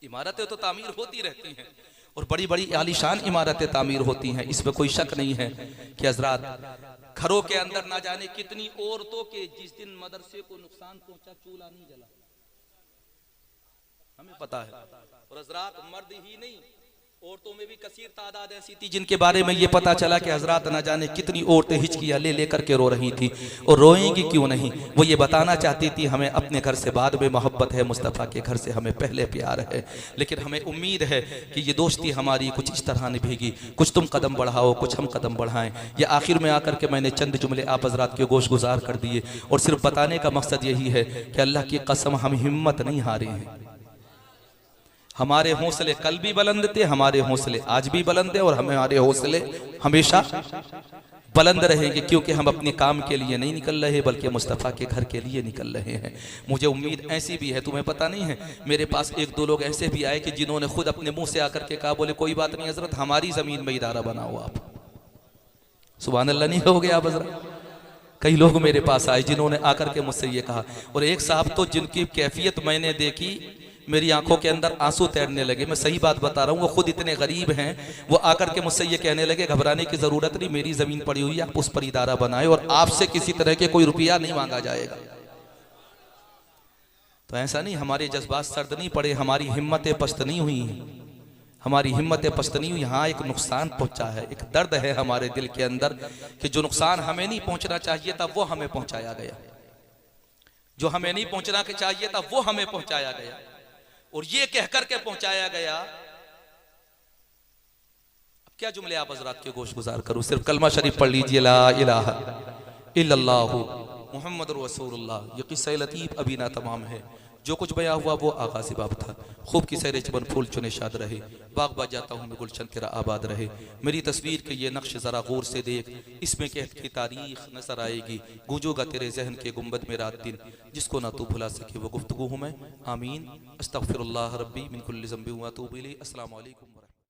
Speaker 1: इमारतें तो तामीर होती रहती हैं, और बड़ी बड़ी आलीशान इमारतें तामीर होती हैं, इसमें कोई शक नहीं है कि हजरात घरों के अंदर ना जाने कितनी औरतों के जिस दिन मदरसे को नुकसान पहुंचा चूल्हा नहीं जला, हमें पता है। और हजरात मर्द ही नहीं, औरतों में भी कसीर तादाद ऐसी थी जिनके बारे में ये पता चला कि हजरात न जाने कितनी औरतें हिचकियां ले लेकर के रो रही थी। और रोएंगी क्यों नहीं, वो ये बताना चाहती थी हमें अपने घर से बाद में मोहब्बत है, मुस्तफ़ा के घर से हमें पहले प्यार है। लेकिन हमें उम्मीद है कि ये दोस्ती हमारी कुछ इस तरह निभेगी, कुछ तुम कदम बढ़ाओ, कुछ हम कदम बढ़ाएं। ये आखिर में आकर के मैंने चंद जुमले आप हजरात के गोश गुजार कर दिए, और सिर्फ बताने का मकसद यही है कि अल्लाह की कसम हम हिम्मत नहीं हारे हैं। हमारे हौसले कल भी बुलंद थे, हमारे हौसले आज भी बुलंद है, और हमारे हौसले हमेशा बुलंद रहेंगे, क्योंकि हम अपने काम के लिए नहीं निकल रहे बल्कि मुस्तफ़ा के घर के लिए निकल रहे हैं। मुझे उम्मीद ऐसी भी है, तुम्हें पता नहीं है, मेरे पास 1-2 लोग ऐसे भी आए कि जिन्होंने खुद अपने मुंह से आकर के कहा, बोले कोई बात नहीं हजरत, हमारी जमीन में इदारा बनाओ आप। सुभान अल्लाह नहीं हो गया आप हजरत? कई लोग मेरे पास आए जिन्होंने आकर के मुझसे ये कहा, और एक साहब तो जिनकी कैफियत मैंने देखी मेरी आंखों के अंदर आंसू तैरने लगे। मैं सही बात बता रहा हूँ, वो खुद इतने गरीब हैं, वो आकर के मुझसे ये कहने लगे घबराने की जरूरत नहीं, मेरी जमीन पड़ी हुई है, आप उस पर इदारा बनाए और आपसे किसी तरह के कोई रुपया नहीं मांगा जाएगा। तो ऐसा नहीं, हमारे जज्बात सर्द नहीं पड़े, हमारी हिम्मतें पस्त नहीं हुई, हमारी हिम्मतें पस्त नहीं हुई। यहाँ एक नुकसान पहुंचा है, एक दर्द है हमारे दिल के अंदर कि जो नुकसान हमें नहीं पहुंचना चाहिए था वो हमें पहुंचाया गया, जो हमें नहीं पहुंचना चाहिए था वो हमें पहुंचाया गया, और ये कहकर के पहुंचाया गया। अब क्या जुमले आप हजरात के गोश गुजार करूं, सिर्फ कलमा शरीफ पढ़ लीजिए, ला इलाहा इल्लल्लाहु मुहम्मद रसूलुल्लाह। ये किस्सा लतीफ अभी ना तमाम है, जो कुछ बयां हुआ वो आगाज़ बाब था। खूब की सैर चमन फूल चुने शाद रहे, बाग बाग जाता हूँ मैं गुलशन तेरा आबाद रहे। मेरी तस्वीर के ये नक्श ज़रा गौर से देख, इसमें कहत की तारीख नजर आएगी, गूंजोगा तेरे जहन के गुंबद में रात दिन, जिसको ना तू भुला सके वो गुफ्तगू हूँ मैं। आमीन। अस्तगफिरुल्लाह रब्बी मिन कुल्लि ज़ंबि व अतूबु इलैहि। अस्सलामु अलैकुम।